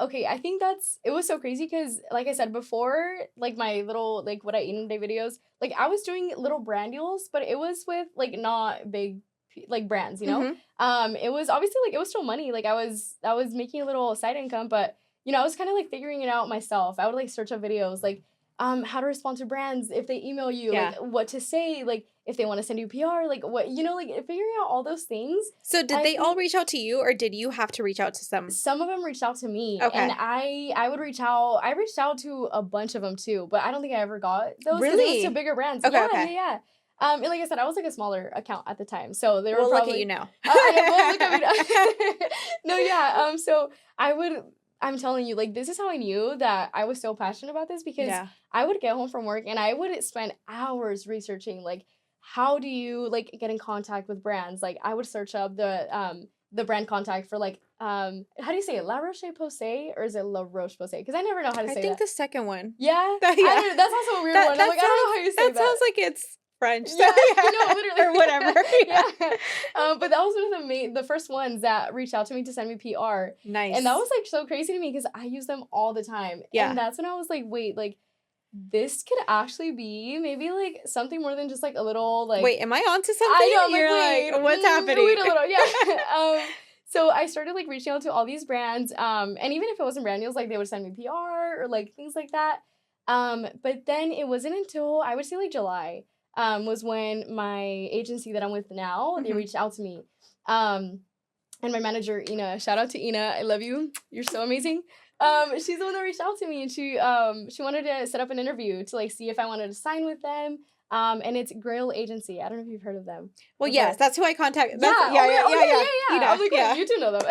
Okay, I think it was so crazy because, like I said before, like my little, like what I eat in a day videos, like I was doing little brand deals, but it was with like not big, like brands, you know? It was obviously like, it was still money. Like I was making a little side income, but you know, I was kind of like figuring it out myself. I would like search up videos, like, how to respond to brands if they email you, like what to say, like if they want to send you PR, like what, you know, like figuring out all those things. So did they all reach out to you or did you have to reach out to some? Some of them reached out to me. Okay. And I would reach out. I reached out to a bunch of them too, but I don't think I ever got those. Really? It was to bigger brands. Okay. Yeah. And like I said, I was like a smaller account at the time. So they were probably. Look at you now. Look at me now. No, yeah. So I'm telling you, like, this is how I knew that I was so passionate about this because I would get home from work and I would spend hours researching, like, how do you, like, get in contact with brands? Like, I would search up the brand contact for, like, how do you say it? La Roche-Posay or is it La Roche-Posay? Because I never know how to say that. I think the second one. Yeah? That's also a weird one. I'm like, I don't know how you say that. That sounds like it's French. Yeah, no, literally. Or whatever. Yeah. But that was one of the first ones that reached out to me to send me PR. Nice. And that was like so crazy to me because I use them all the time. Yeah. And that's when I was like, wait, like this could actually be maybe like something more than just like a little like. Wait, am I onto something? I know, I'm You're like, what's happening? Wait a little, yeah. So I started like reaching out to all these brands. And even if it wasn't brand deals, like they would send me PR or like things like that. But then it wasn't until I would say like July. Was when my agency that I'm with now, they reached out to me. And my manager, Ina, shout out to Ina. I love you. You're so amazing. She's the one that reached out to me and she wanted to set up an interview to like see if I wanted to sign with them. And it's Grail Agency. I don't know if you've heard of them. Well, yes, that's who I contacted. Yeah. I'm like, yeah. You do know them.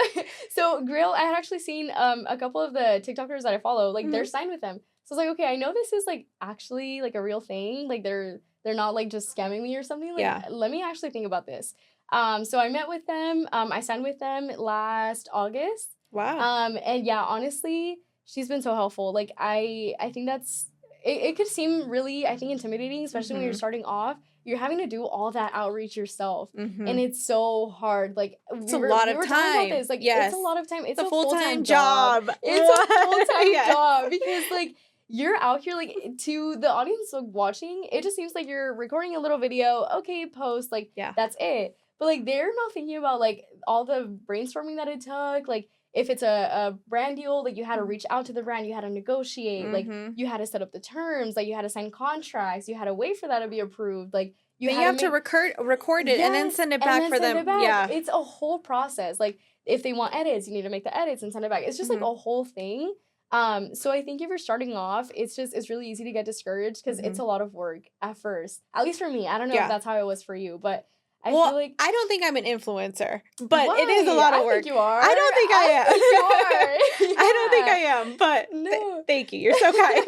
So Grail, I had actually seen a couple of the TikTokers that I follow, like they're signed with them. So I was like, okay, I know this is like actually like a real thing. Like they're not like just scamming me or something. Like, let me actually think about this. So I met with them. I signed with them last August. Wow. And yeah, honestly, she's been so helpful. Like I think that's, it could seem really, I think, intimidating, especially when you're starting off. You're having to do all that outreach yourself. And it's so hard. Like it's a lot of time. About this. Like it's a lot of time. It's a full-time job. It's a full-time job because like, you're out here, like, to the audience like, watching, it just seems like you're recording a little video, okay, post, like, that's it. But, like, they're not thinking about, like, all the brainstorming that it took, like, if it's a brand deal, like, you had to reach out to the brand, you had to negotiate, like, you had to set up the terms, like, you had to sign contracts, you had to wait for that to be approved, like, you have to record it and then send it back for them. Yeah. It's a whole process. Like, if they want edits, you need to make the edits and send it back. It's just, like, a whole thing. So I think if you're starting off, it's really easy to get discouraged because it's a lot of work at first. At least for me. I don't know if that's how it was for you, but I feel like I don't think I'm an influencer, but it is a lot of work. I think you are. I don't think I am. You are. I don't think I am, but no. Thank you. You're so kind.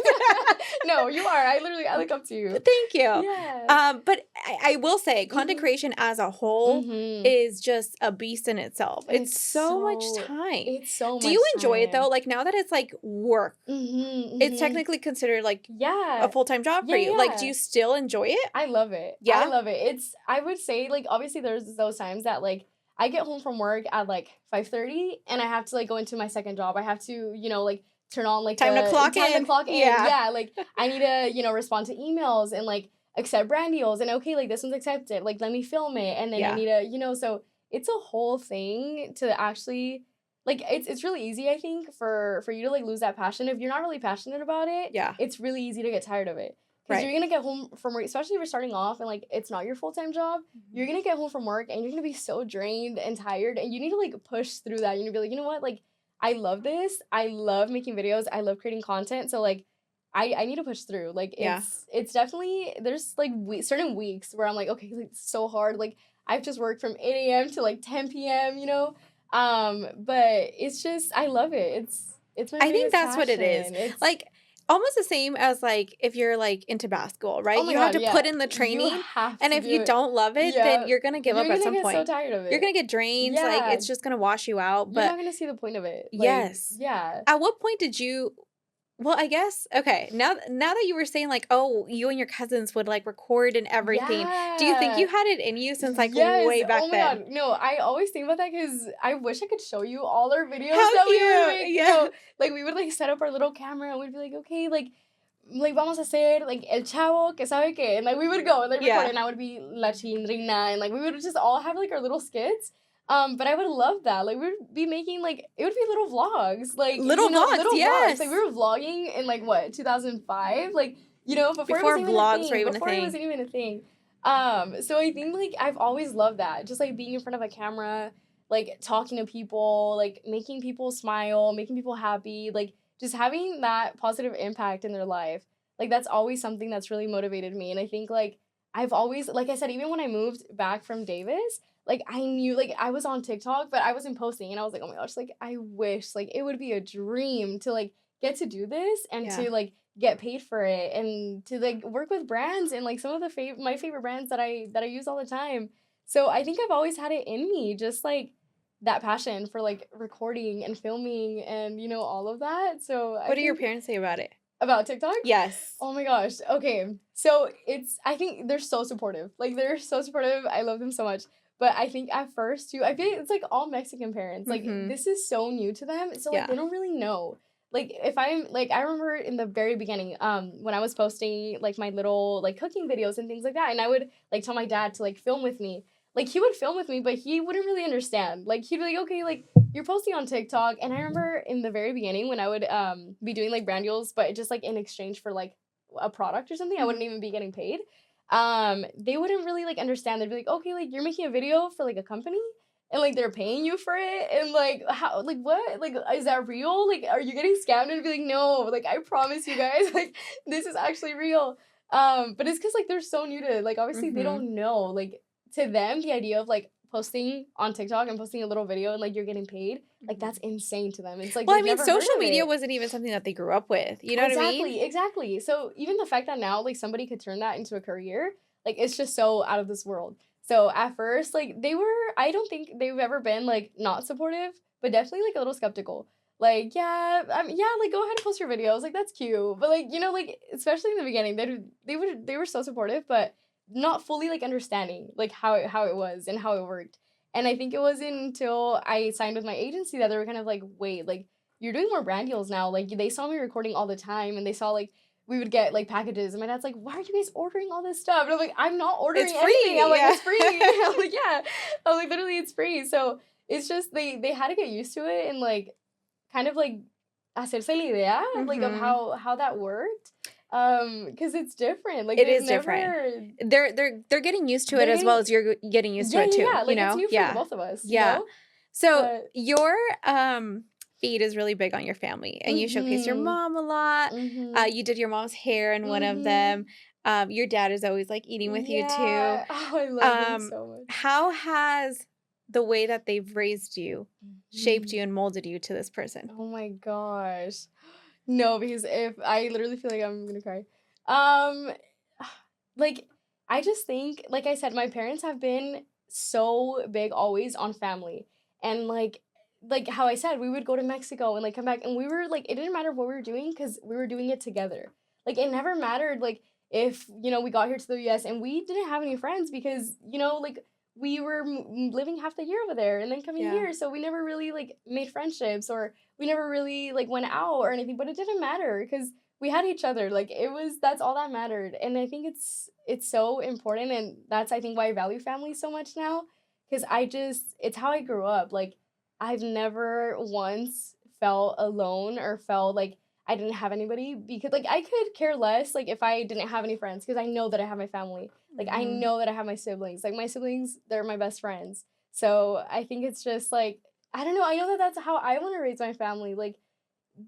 No, you are. I look up to you. Thank you. Yeah. But I will say content creation as a whole is just a beast in itself. It's so much time. It's so much time. Do you enjoy it though? Like now that it's like work, it's technically considered like a full-time job for you. Yeah. Like do you still enjoy it? I love it. Yeah. I love it. I would say like obviously there's those times that like I get home from work at like 5:30 and I have to like go into my second job. I have to, like turn on like time to clock in. Yeah, like I need to, respond to emails and like accept brand deals and okay, like this one's accepted. Like let me film it and then I need to, so it's a whole thing to actually like it's really easy I think for you to like lose that passion if you're not really passionate about it. Yeah, it's really easy to get tired of it. Because you're going to get home from work, especially if you're starting off and, like, it's not your full-time job. You're going to get home from work and you're going to be so drained and tired. And you need to, like, push through that. You're going to be like, you know what? Like, I love this. I love making videos. I love creating content. So, like, I need to push through. Like, it's definitely, there's, like, certain weeks where I'm like, okay, like, it's so hard. Like, I've just worked from 8 a.m. to, like, 10 p.m., you know? But it's just, I love it. It's my I think that's passion. What it is. It's like almost the same as like if you're like into basketball, right? Oh you have to put in the training, and if you don't love it, then you're gonna give up at some point. You're gonna get so tired of it. You're gonna get drained. Like it's just gonna wash you out. But you're not gonna see the point of it. Like, yes. Yeah. At what point did you? Well, I guess, okay, now that you were saying, like, oh, you and your cousins would, like, record and everything, do you think you had it in you since, like, way back then? Oh, my God. No, I always think about that because I wish I could show you all our videos that we would make. Yeah. You know, like, we would, like, set up our little camera and we'd be like, okay, like, vamos a hacer, like, el chavo que sabe que, and, like, we would go and, like, record, and I would be la chindrina, and, like, we would just all have, like, our little skits. But I would love that. Like, we would be making, like, it would be little vlogs. Like, little vlogs, yes. Like, we were vlogging in, like, what, 2005? Like, you know, before vlogs were even a thing. Before it was even a thing. So I think, like, I've always loved that. Just, like, being in front of a camera, like, talking to people, like, making people smile, making people happy, like, just having that positive impact in their life. Like, that's always something that's really motivated me. And I think, like, I've always, like I said, even when I moved back from Davis, like, I knew, like, I was on TikTok, but I wasn't posting, and I was like, oh my gosh, like, I wish, like, it would be a dream to, like, get to do this, and to, like, get paid for it, and to, like, work with brands, and, like, some of the my favorite brands that I use all the time. So I think I've always had it in me, just, like, that passion for, like, recording and filming and, you know, all of that. So what do your parents say about it? About TikTok? Yes. Oh my gosh. Okay. So I think they're so supportive. Like, they're so supportive. I love them so much. But I think at first, too, I feel like it's, like, all Mexican parents. Like, this is so new to them. So, like, they don't really know. Like, if I'm, like, I remember in the very beginning, when I was posting, like, my little, like, cooking videos and things like that, and I would, like, tell my dad to, like, film with me. Like, he would film with me, but he wouldn't really understand. Like, he'd be like, okay, like, you're posting on TikTok. And I remember in the very beginning when I would be doing, like, brand deals, but just, like, in exchange for, like, a product or something, I wouldn't even be getting paid. They wouldn't really, like, understand. They'd be like, okay, like, you're making a video for, like, a company, and, like, they're paying you for it, and, like, how, like, what? Like, is that real? Like, are you getting scammed? And I'd be like, no, like, I promise you guys, like, this is actually real. But it's because, like, they're so new to it. Like, obviously, they don't know. Like, to them, the idea of, like, posting on TikTok and posting a little video and, like, you're getting paid, like, that's insane to them. It's like, well, I mean, social media wasn't even something that they grew up with. You know what I mean? Exactly. So even the fact that now, like, somebody could turn that into a career, like, it's just so out of this world. So at first, like, I don't think they've ever been, like, not supportive, but definitely, like, a little skeptical. Like, yeah, like, go ahead and post your videos. Like, that's cute. But, like, you know, like, especially in the beginning, they were so supportive, but not fully, like, understanding, like, how it was and how it worked. And I think it wasn't until I signed with my agency that they were kind of like, wait, like, you're doing more brand deals now. Like, they saw me recording all the time, and they saw, like, we would get, like, packages. And my dad's like, why are you guys ordering all this stuff? And I'm like, I'm not ordering anything. I'm like, it's free. I'm like, yeah. I'm like, literally, it's free. So it's just, they had to get used to it and, like, kind of, like, hacerse la idea, like, of how that worked. Because it's different. Like, it is different. They're getting used to it as well as you're getting used to it too. Yeah, like, you know? It's new for both of us. Yeah. You know? So your feed is really big on your family, and you showcase your mom a lot. You did your mom's hair in one of them. Your dad is always, like, eating with you too. Oh, I love him so much. How has the way that they've raised you shaped you and molded you to this person? Oh my gosh. No, because if I literally feel like I'm gonna cry. Like, I just think, like I said, my parents have been so big always on family. And, like how I said, we would go to Mexico and, like, come back, and we were, like, it didn't matter what we were doing because we were doing it together. Like, it never mattered, like, if, you know, we got here to the US and we didn't have any friends because, you know, like, we were living half the year over there and then coming here. So we never really, like, made friendships, or we never really, like, went out or anything. But it didn't matter because we had each other. Like, that's all that mattered. And I think it's so important. And that's, I think, why I value family so much now. Because it's how I grew up. Like, I've never once felt alone or felt like I didn't have anybody, because like I could care less like if I didn't have any friends, because I know that I have my family. Like I know that I have my siblings. Like my siblings, they're my best friends. So I think it's just like, I don't know. I know that that's how I want to raise my family. Like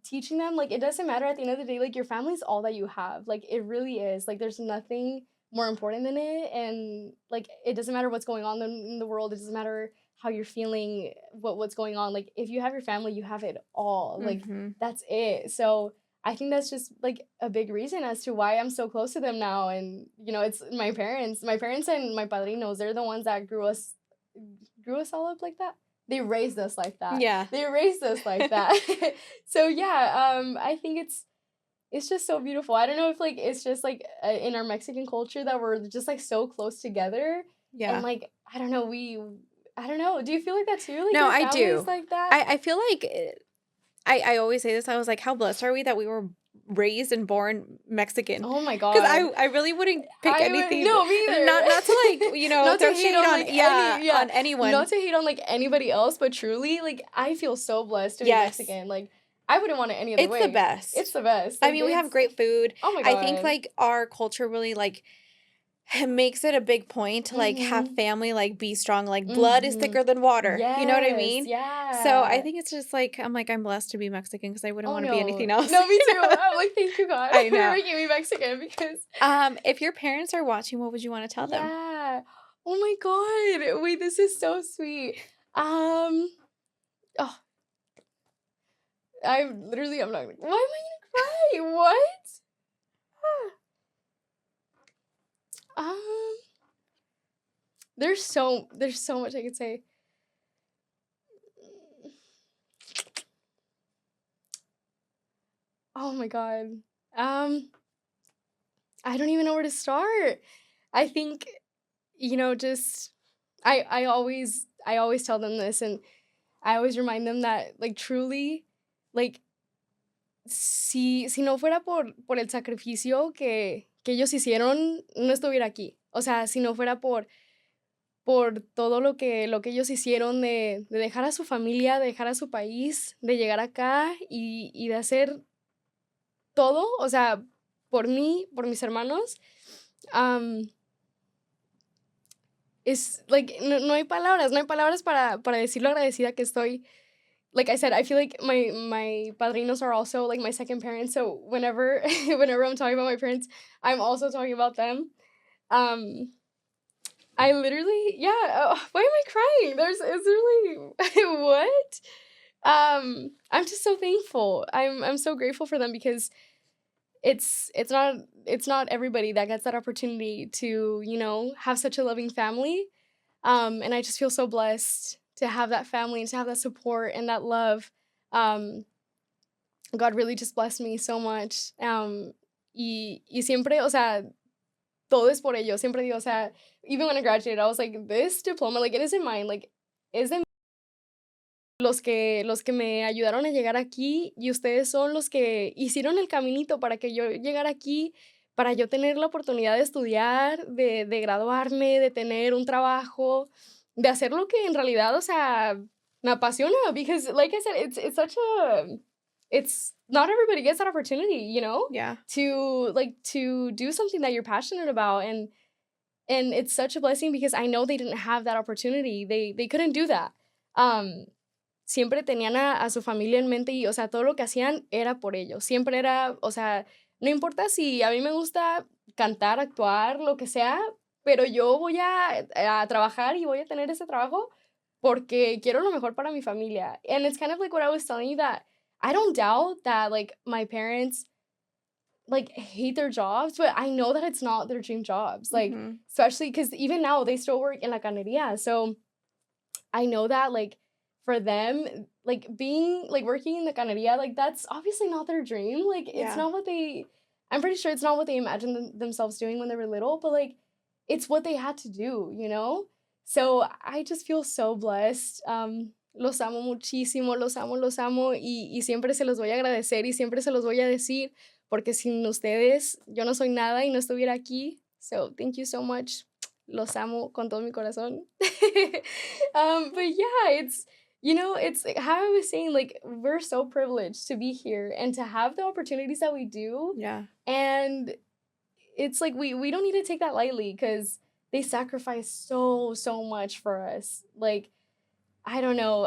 teaching them, like it doesn't matter at the end of the day. Like your family is all that you have. Like it really is. Like there's nothing more important than it. And like it doesn't matter what's going on in the world. It doesn't matter how you're feeling, what's going on. Like if you have your family, you have it all. Like that's it. So I think that's just like a big reason as to why I'm so close to them now. And you know, it's my parents and my padrinos. They're the ones that grew us all up like that. They raised us like that. Yeah, they raised us like that. So yeah, I think it's just so beautiful. I don't know if like it's just like in our Mexican culture that we're just like so close together. Yeah, and like I don't know. Do you feel like that too? Like no, I do. Like that. I feel like I always say this. I was like, how blessed are we that we were raised and born Mexican? Oh my god! Because I really wouldn't pick anything. No, me either. Not to like, you know, throw shade on like on anyone. Not to hate on like anybody else, but truly, like I feel so blessed to be Mexican. Like I wouldn't want it any other way. It's the best. It's the best. Like, I mean, we have great food. Oh my god! I think like our culture really like makes it a big point to like have family, like be strong, like blood is thicker than water. Yes, you know what I mean? Yeah. So I think it's just like I'm blessed to be Mexican because I wouldn't want to be anything else. No, me too. I'm like, thank you God I know. for making me Mexican, because if your parents are watching, what would you want to tell them? Yeah. Oh my god. Wait, this is so sweet. I'm not gonna. Why am I gonna cry? What? There's so much I could say. Oh my god. I don't even know where to start. I think, you know, just I always tell them this, and I always remind them that like truly, like si no fuera por el sacrificio que ellos hicieron, no estuviera aquí. O sea, si no fuera por todo lo que ellos hicieron de dejar a su familia, de dejar a su país, de llegar acá y de hacer todo, o sea, por mí, por mis hermanos, es like no hay palabras para decir lo agradecida que estoy. Like I said, I feel like my padrinos are also like my second parents. So whenever I'm talking about my parents, I'm also talking about them. I literally, why am I crying? It's really, what? I'm just so thankful. I'm so grateful for them, because it's not everybody that gets that opportunity to, you know, have such a loving family. And I just feel so blessed to have that family and to have that support and that love. God really just blessed me so much. Y siempre, o sea, todo es por ellos. Siempre digo, o sea, even when I graduated, I was like, this diploma, like, it isn't mine. Like, es de los que me ayudaron a llegar aquí, y ustedes son los que hicieron el caminito para que yo llegara aquí, para yo tener la oportunidad de estudiar, de graduarme, de tener un trabajo, de hacer lo que en realidad, o sea, me apasiona. Because, like I said, it's such a... It's not everybody gets that opportunity, you know? Yeah. To do something that you're passionate about. And it's such a blessing, because I know they didn't have that opportunity. They couldn't do that. Siempre tenían a su familia en mente, y, o sea, todo lo que hacían era por ellos. Siempre era, o sea, no importa si a mí me gusta cantar, actuar, lo que sea, pero yo voy a trabajar y voy a tener ese trabajo porque quiero lo mejor para mi familia. And it's kind of like what I was telling you, that I don't doubt that, like, my parents, like, hate their jobs, but I know that it's not their dream jobs. Like, especially because even now they still work in la canería. So I know that, like, for them, like, being, like, working in the canería, like, that's obviously not their dream. Like, it's not what I'm pretty sure it's not what they imagined themselves doing when they were little, but, like, it's what they had to do, you know? So I just feel so blessed. Los amo muchísimo, los amo, y siempre se los voy a agradecer y siempre se los voy a decir, porque sin ustedes yo no soy nada y no estuviera aquí. So thank you so much. Los amo con todo mi corazón. But yeah, you know, it's like how I was saying, like, we're so privileged to be here and to have the opportunities that we do. Yeah. And it's like we don't need to take that lightly because they sacrifice so much for us. Like, I don't know.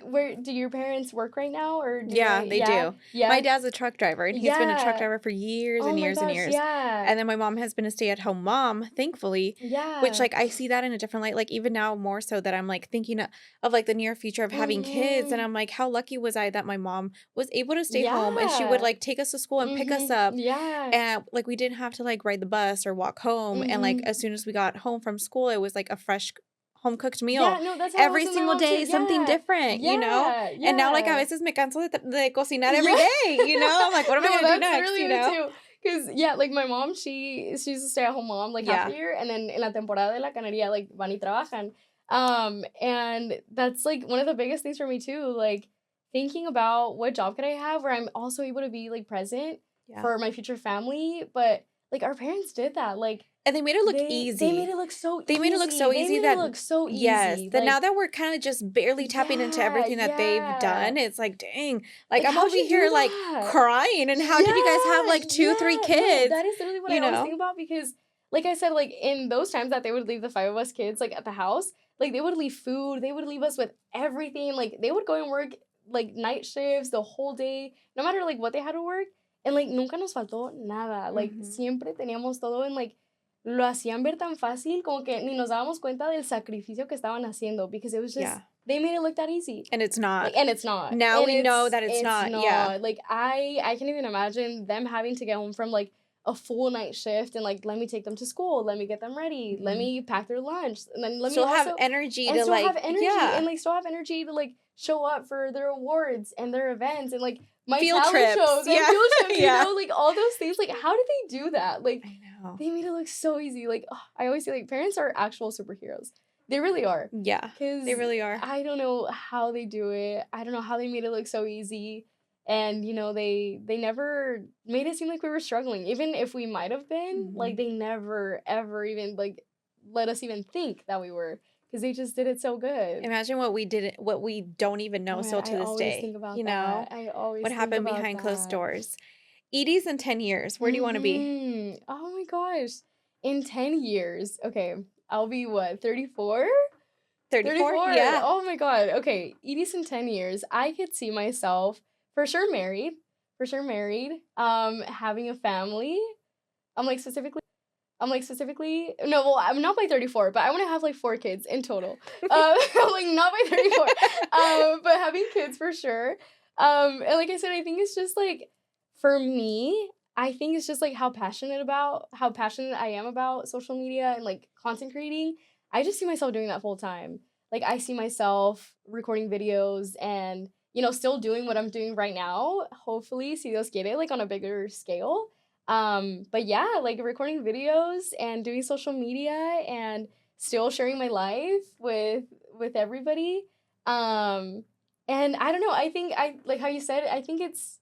Where do your parents work right now, or do they do. Yeah. My dad's a truck driver, and he's been a truck driver for years and years and years. Yeah. And then my mom has been a stay-at-home mom, thankfully. Yeah. Which, like, I see that in a different light. Like, even now more so that I'm like thinking of like the near future of having kids, and I'm like, how lucky was I that my mom was able to stay home, and she would like take us to school and pick us up. Yeah. And like we didn't have to like ride the bus or walk home. And like as soon as we got home from school, it was like a fresh home cooked meal. Yeah, no, that's how every single day, something different, you know? Yeah. And now, like, a veces me canso de cocinar every day, you know? I'm like, what am I going to do next, really you know? Too. Because, like, my mom, she's a stay-at-home mom, like, half a year. And then en la temporada de la canería, like, van y trabajan. And that's, like, one of the biggest things for me, too. Like, thinking about what job could I have where I'm also able to be, like, present for my future family. But, like, our parents did that. Like, and they made it look easy. They made it look so easy. Yes. Like, that now that we're kind of just barely tapping into everything that they've done, it's like, dang. Like I'm over here, like, crying. And how did you guys have, like, 2-3 kids? No, that is literally what I always think about because, like I said, like, in those times that they would leave the 5 of us kids, like, at the house, like, they would leave food. They would leave us with everything. Like, they would go and work, like, night shifts the whole day, no matter, like, what they had to work. And, like, nunca nos faltó nada. Like, siempre teníamos todo and, like, lo hacían ver tan fácil como que ni nos dábamos cuenta del sacrificio que estaban haciendo because it was just they made it look that easy. And it's not. Like, and it's not. Now we know that it's not. Yeah. Like I can't even imagine them having to get home from like a full night shift and like let me take them to school, let me get them ready, let me pack their lunch, and then let me have energy to like and like still have energy to like show up for their awards and their events and like my field talent trips. shows and field trips, you know, like all those things. Like, how did they do that? Like, I know. They made it look so easy. Like, I always say, like, parents are actual superheroes. They really are. Yeah, they really are. I don't know how they do it. I don't know how they made it look so easy. And, you know, they never made it seem like we were struggling. Even if we might have been, like, they never, ever even, like, let us even think that we were. Because they just did it so good. Imagine what we don't even know still to this day. Think about you know, I always what think happened about behind that. closed doors. Edie's in 10 years. Where do you want to be? Oh my gosh. In 10 years. Okay. I'll be what? 34? 34? Yeah. Oh my God. Okay. Edie's in 10 years. I could see myself for sure married. Having a family. I'm like specifically, no, well, I'm not by 34, but I want to have like 4 kids in total. I'm like not by 34, but having kids for sure. And like I said, I think it's just like, for me, I think it's just like how passionate I am about social media and like content creating. I just see myself doing that full time. Like I see myself recording videos and, you know, still doing what I'm doing right now. Hopefully, si Dios quiere, like on a bigger scale. But yeah, like recording videos and doing social media and still sharing my life with everybody. And I don't know, I think I like how you said, I think it's,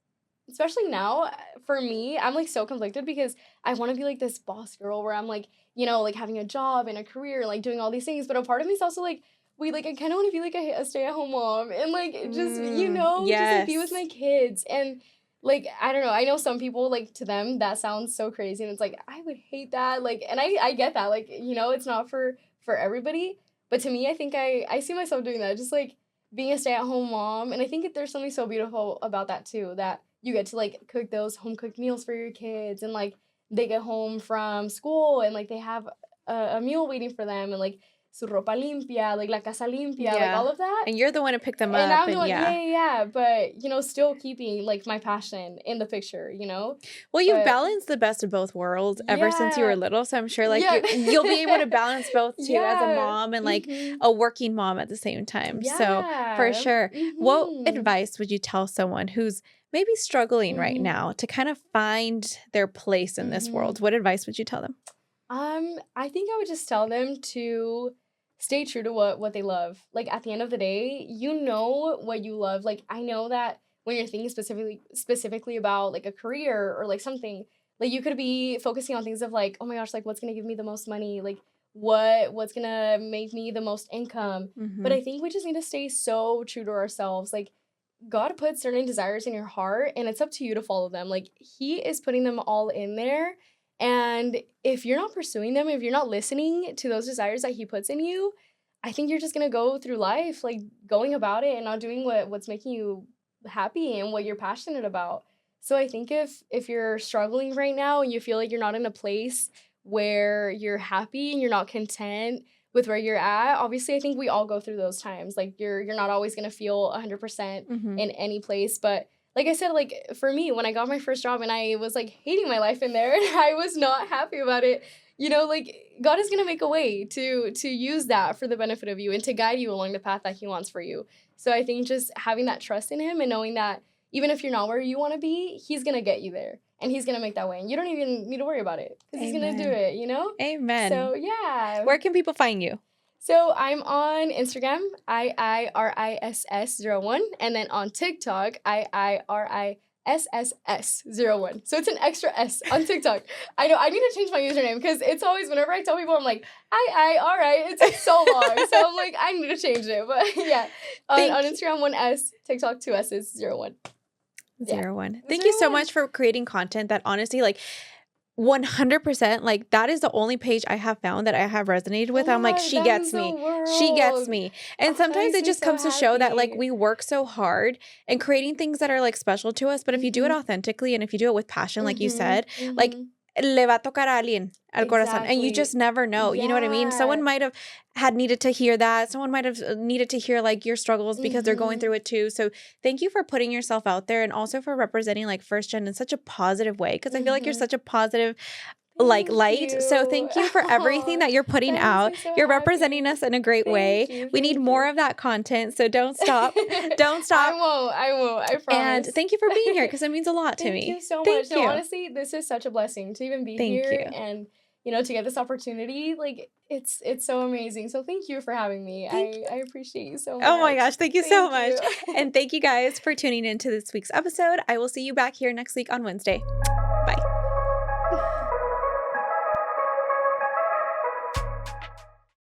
especially now for me, I'm like so conflicted because I want to be like this boss girl where I'm like, you know, like having a job and a career, like doing all these things. But a part of me is also like, I kind of want to be like a stay-at-home mom and like just, you know, just like be with my kids. And like, I don't know, I know some people, like to them, that sounds so crazy. And it's like, I would hate that. Like, and I get that, like, you know, it's not for everybody. But to me, I think I see myself doing that, just like being a stay-at-home mom. And I think there's something so beautiful about that too, that you get to like cook those home-cooked meals for your kids and like they get home from school and like they have a meal waiting for them and like su ropa limpia, like la casa limpia, like all of that. And you're the one to pick them up. And I'm the one, yeah. But, you know, still keeping like my passion in the picture, you know? Well, you've balanced the best of both worlds ever since you were little. So I'm sure like you'll be able to balance both too as a mom and like a working mom at the same time. Yeah. So for sure. What advice would you tell someone who's maybe struggling right now to kind of find their place in this world? What advice would you tell them? I think I would just tell them to stay true to what they love. Like at the end of the day, you know what you love. Like I know that when you're thinking specifically about like a career or like something, like you could be focusing on things of like, oh my gosh, like what's gonna give me the most money? Like what's gonna make me the most income. But I think we just need to stay so true to ourselves. Like, God put certain desires in your heart, and it's up to you to follow them. Like, he is putting them all in there. And if you're not pursuing them, if you're not listening to those desires that he puts in you, I think you're just going to go through life, like, going about it and not doing what's making you happy and what you're passionate about. So I think if you're struggling right now and you feel like you're not in a place where you're happy and you're not content with where you're at, obviously I think we all go through those times. Like, you're not always going to feel 100% in any place. But like I said, like, for me, when I got my first job and I was, like, hating my life in there and I was not happy about it, you know, like, God is going to make a way to use that for the benefit of you and to guide you along the path that he wants for you. So I think just having that trust in him and knowing that even if you're not where you want to be, he's going to get you there. And he's going to make that way. And you don't even need to worry about it because he's going to do it, you know? Amen. So, yeah. Where can people find you? So, I'm on Instagram, IIRISS01. And then on TikTok, IIRISSS01. So, it's an extra S on TikTok. I know, I need to change my username because it's always, whenever I tell people, I'm like, it's like so long. So, I'm like, I need to change it. But, yeah. On Instagram, 1 S, TikTok, 2 S's, 01. 01. Thank you so much for creating content that honestly, like, 100%, like, that is the only page I have found that I have resonated with. I'm like, she gets me. She gets me. And sometimes it just comes to show that, like, we work so hard and creating things that are, like, special to us. But if you do it authentically and if you do it with passion, like you said, like, le va a tocar a alguien al corazón. And you just never know. You know what I mean? Someone might have needed to hear that. Someone might have needed to hear, like, your struggles because they're going through it too. So thank you for putting yourself out there and also for representing, like, First Gen in such a positive way, because I feel like you're such a positive, like, light. So thank you for everything that you're putting out. You're representing us in a great way. We need more of that content. So don't stop. Don't stop. I won't. I promise. And thank you for being here, because it means a lot to me. Thank you so much. No, honestly, this is such a blessing to even be here. Thank you. And, you know, to get this opportunity, like, it's so amazing. So thank you for having me. I appreciate you so much. Oh my gosh, thank you so much. And thank you guys for tuning into this week's episode. I will see you back here next week on Wednesday.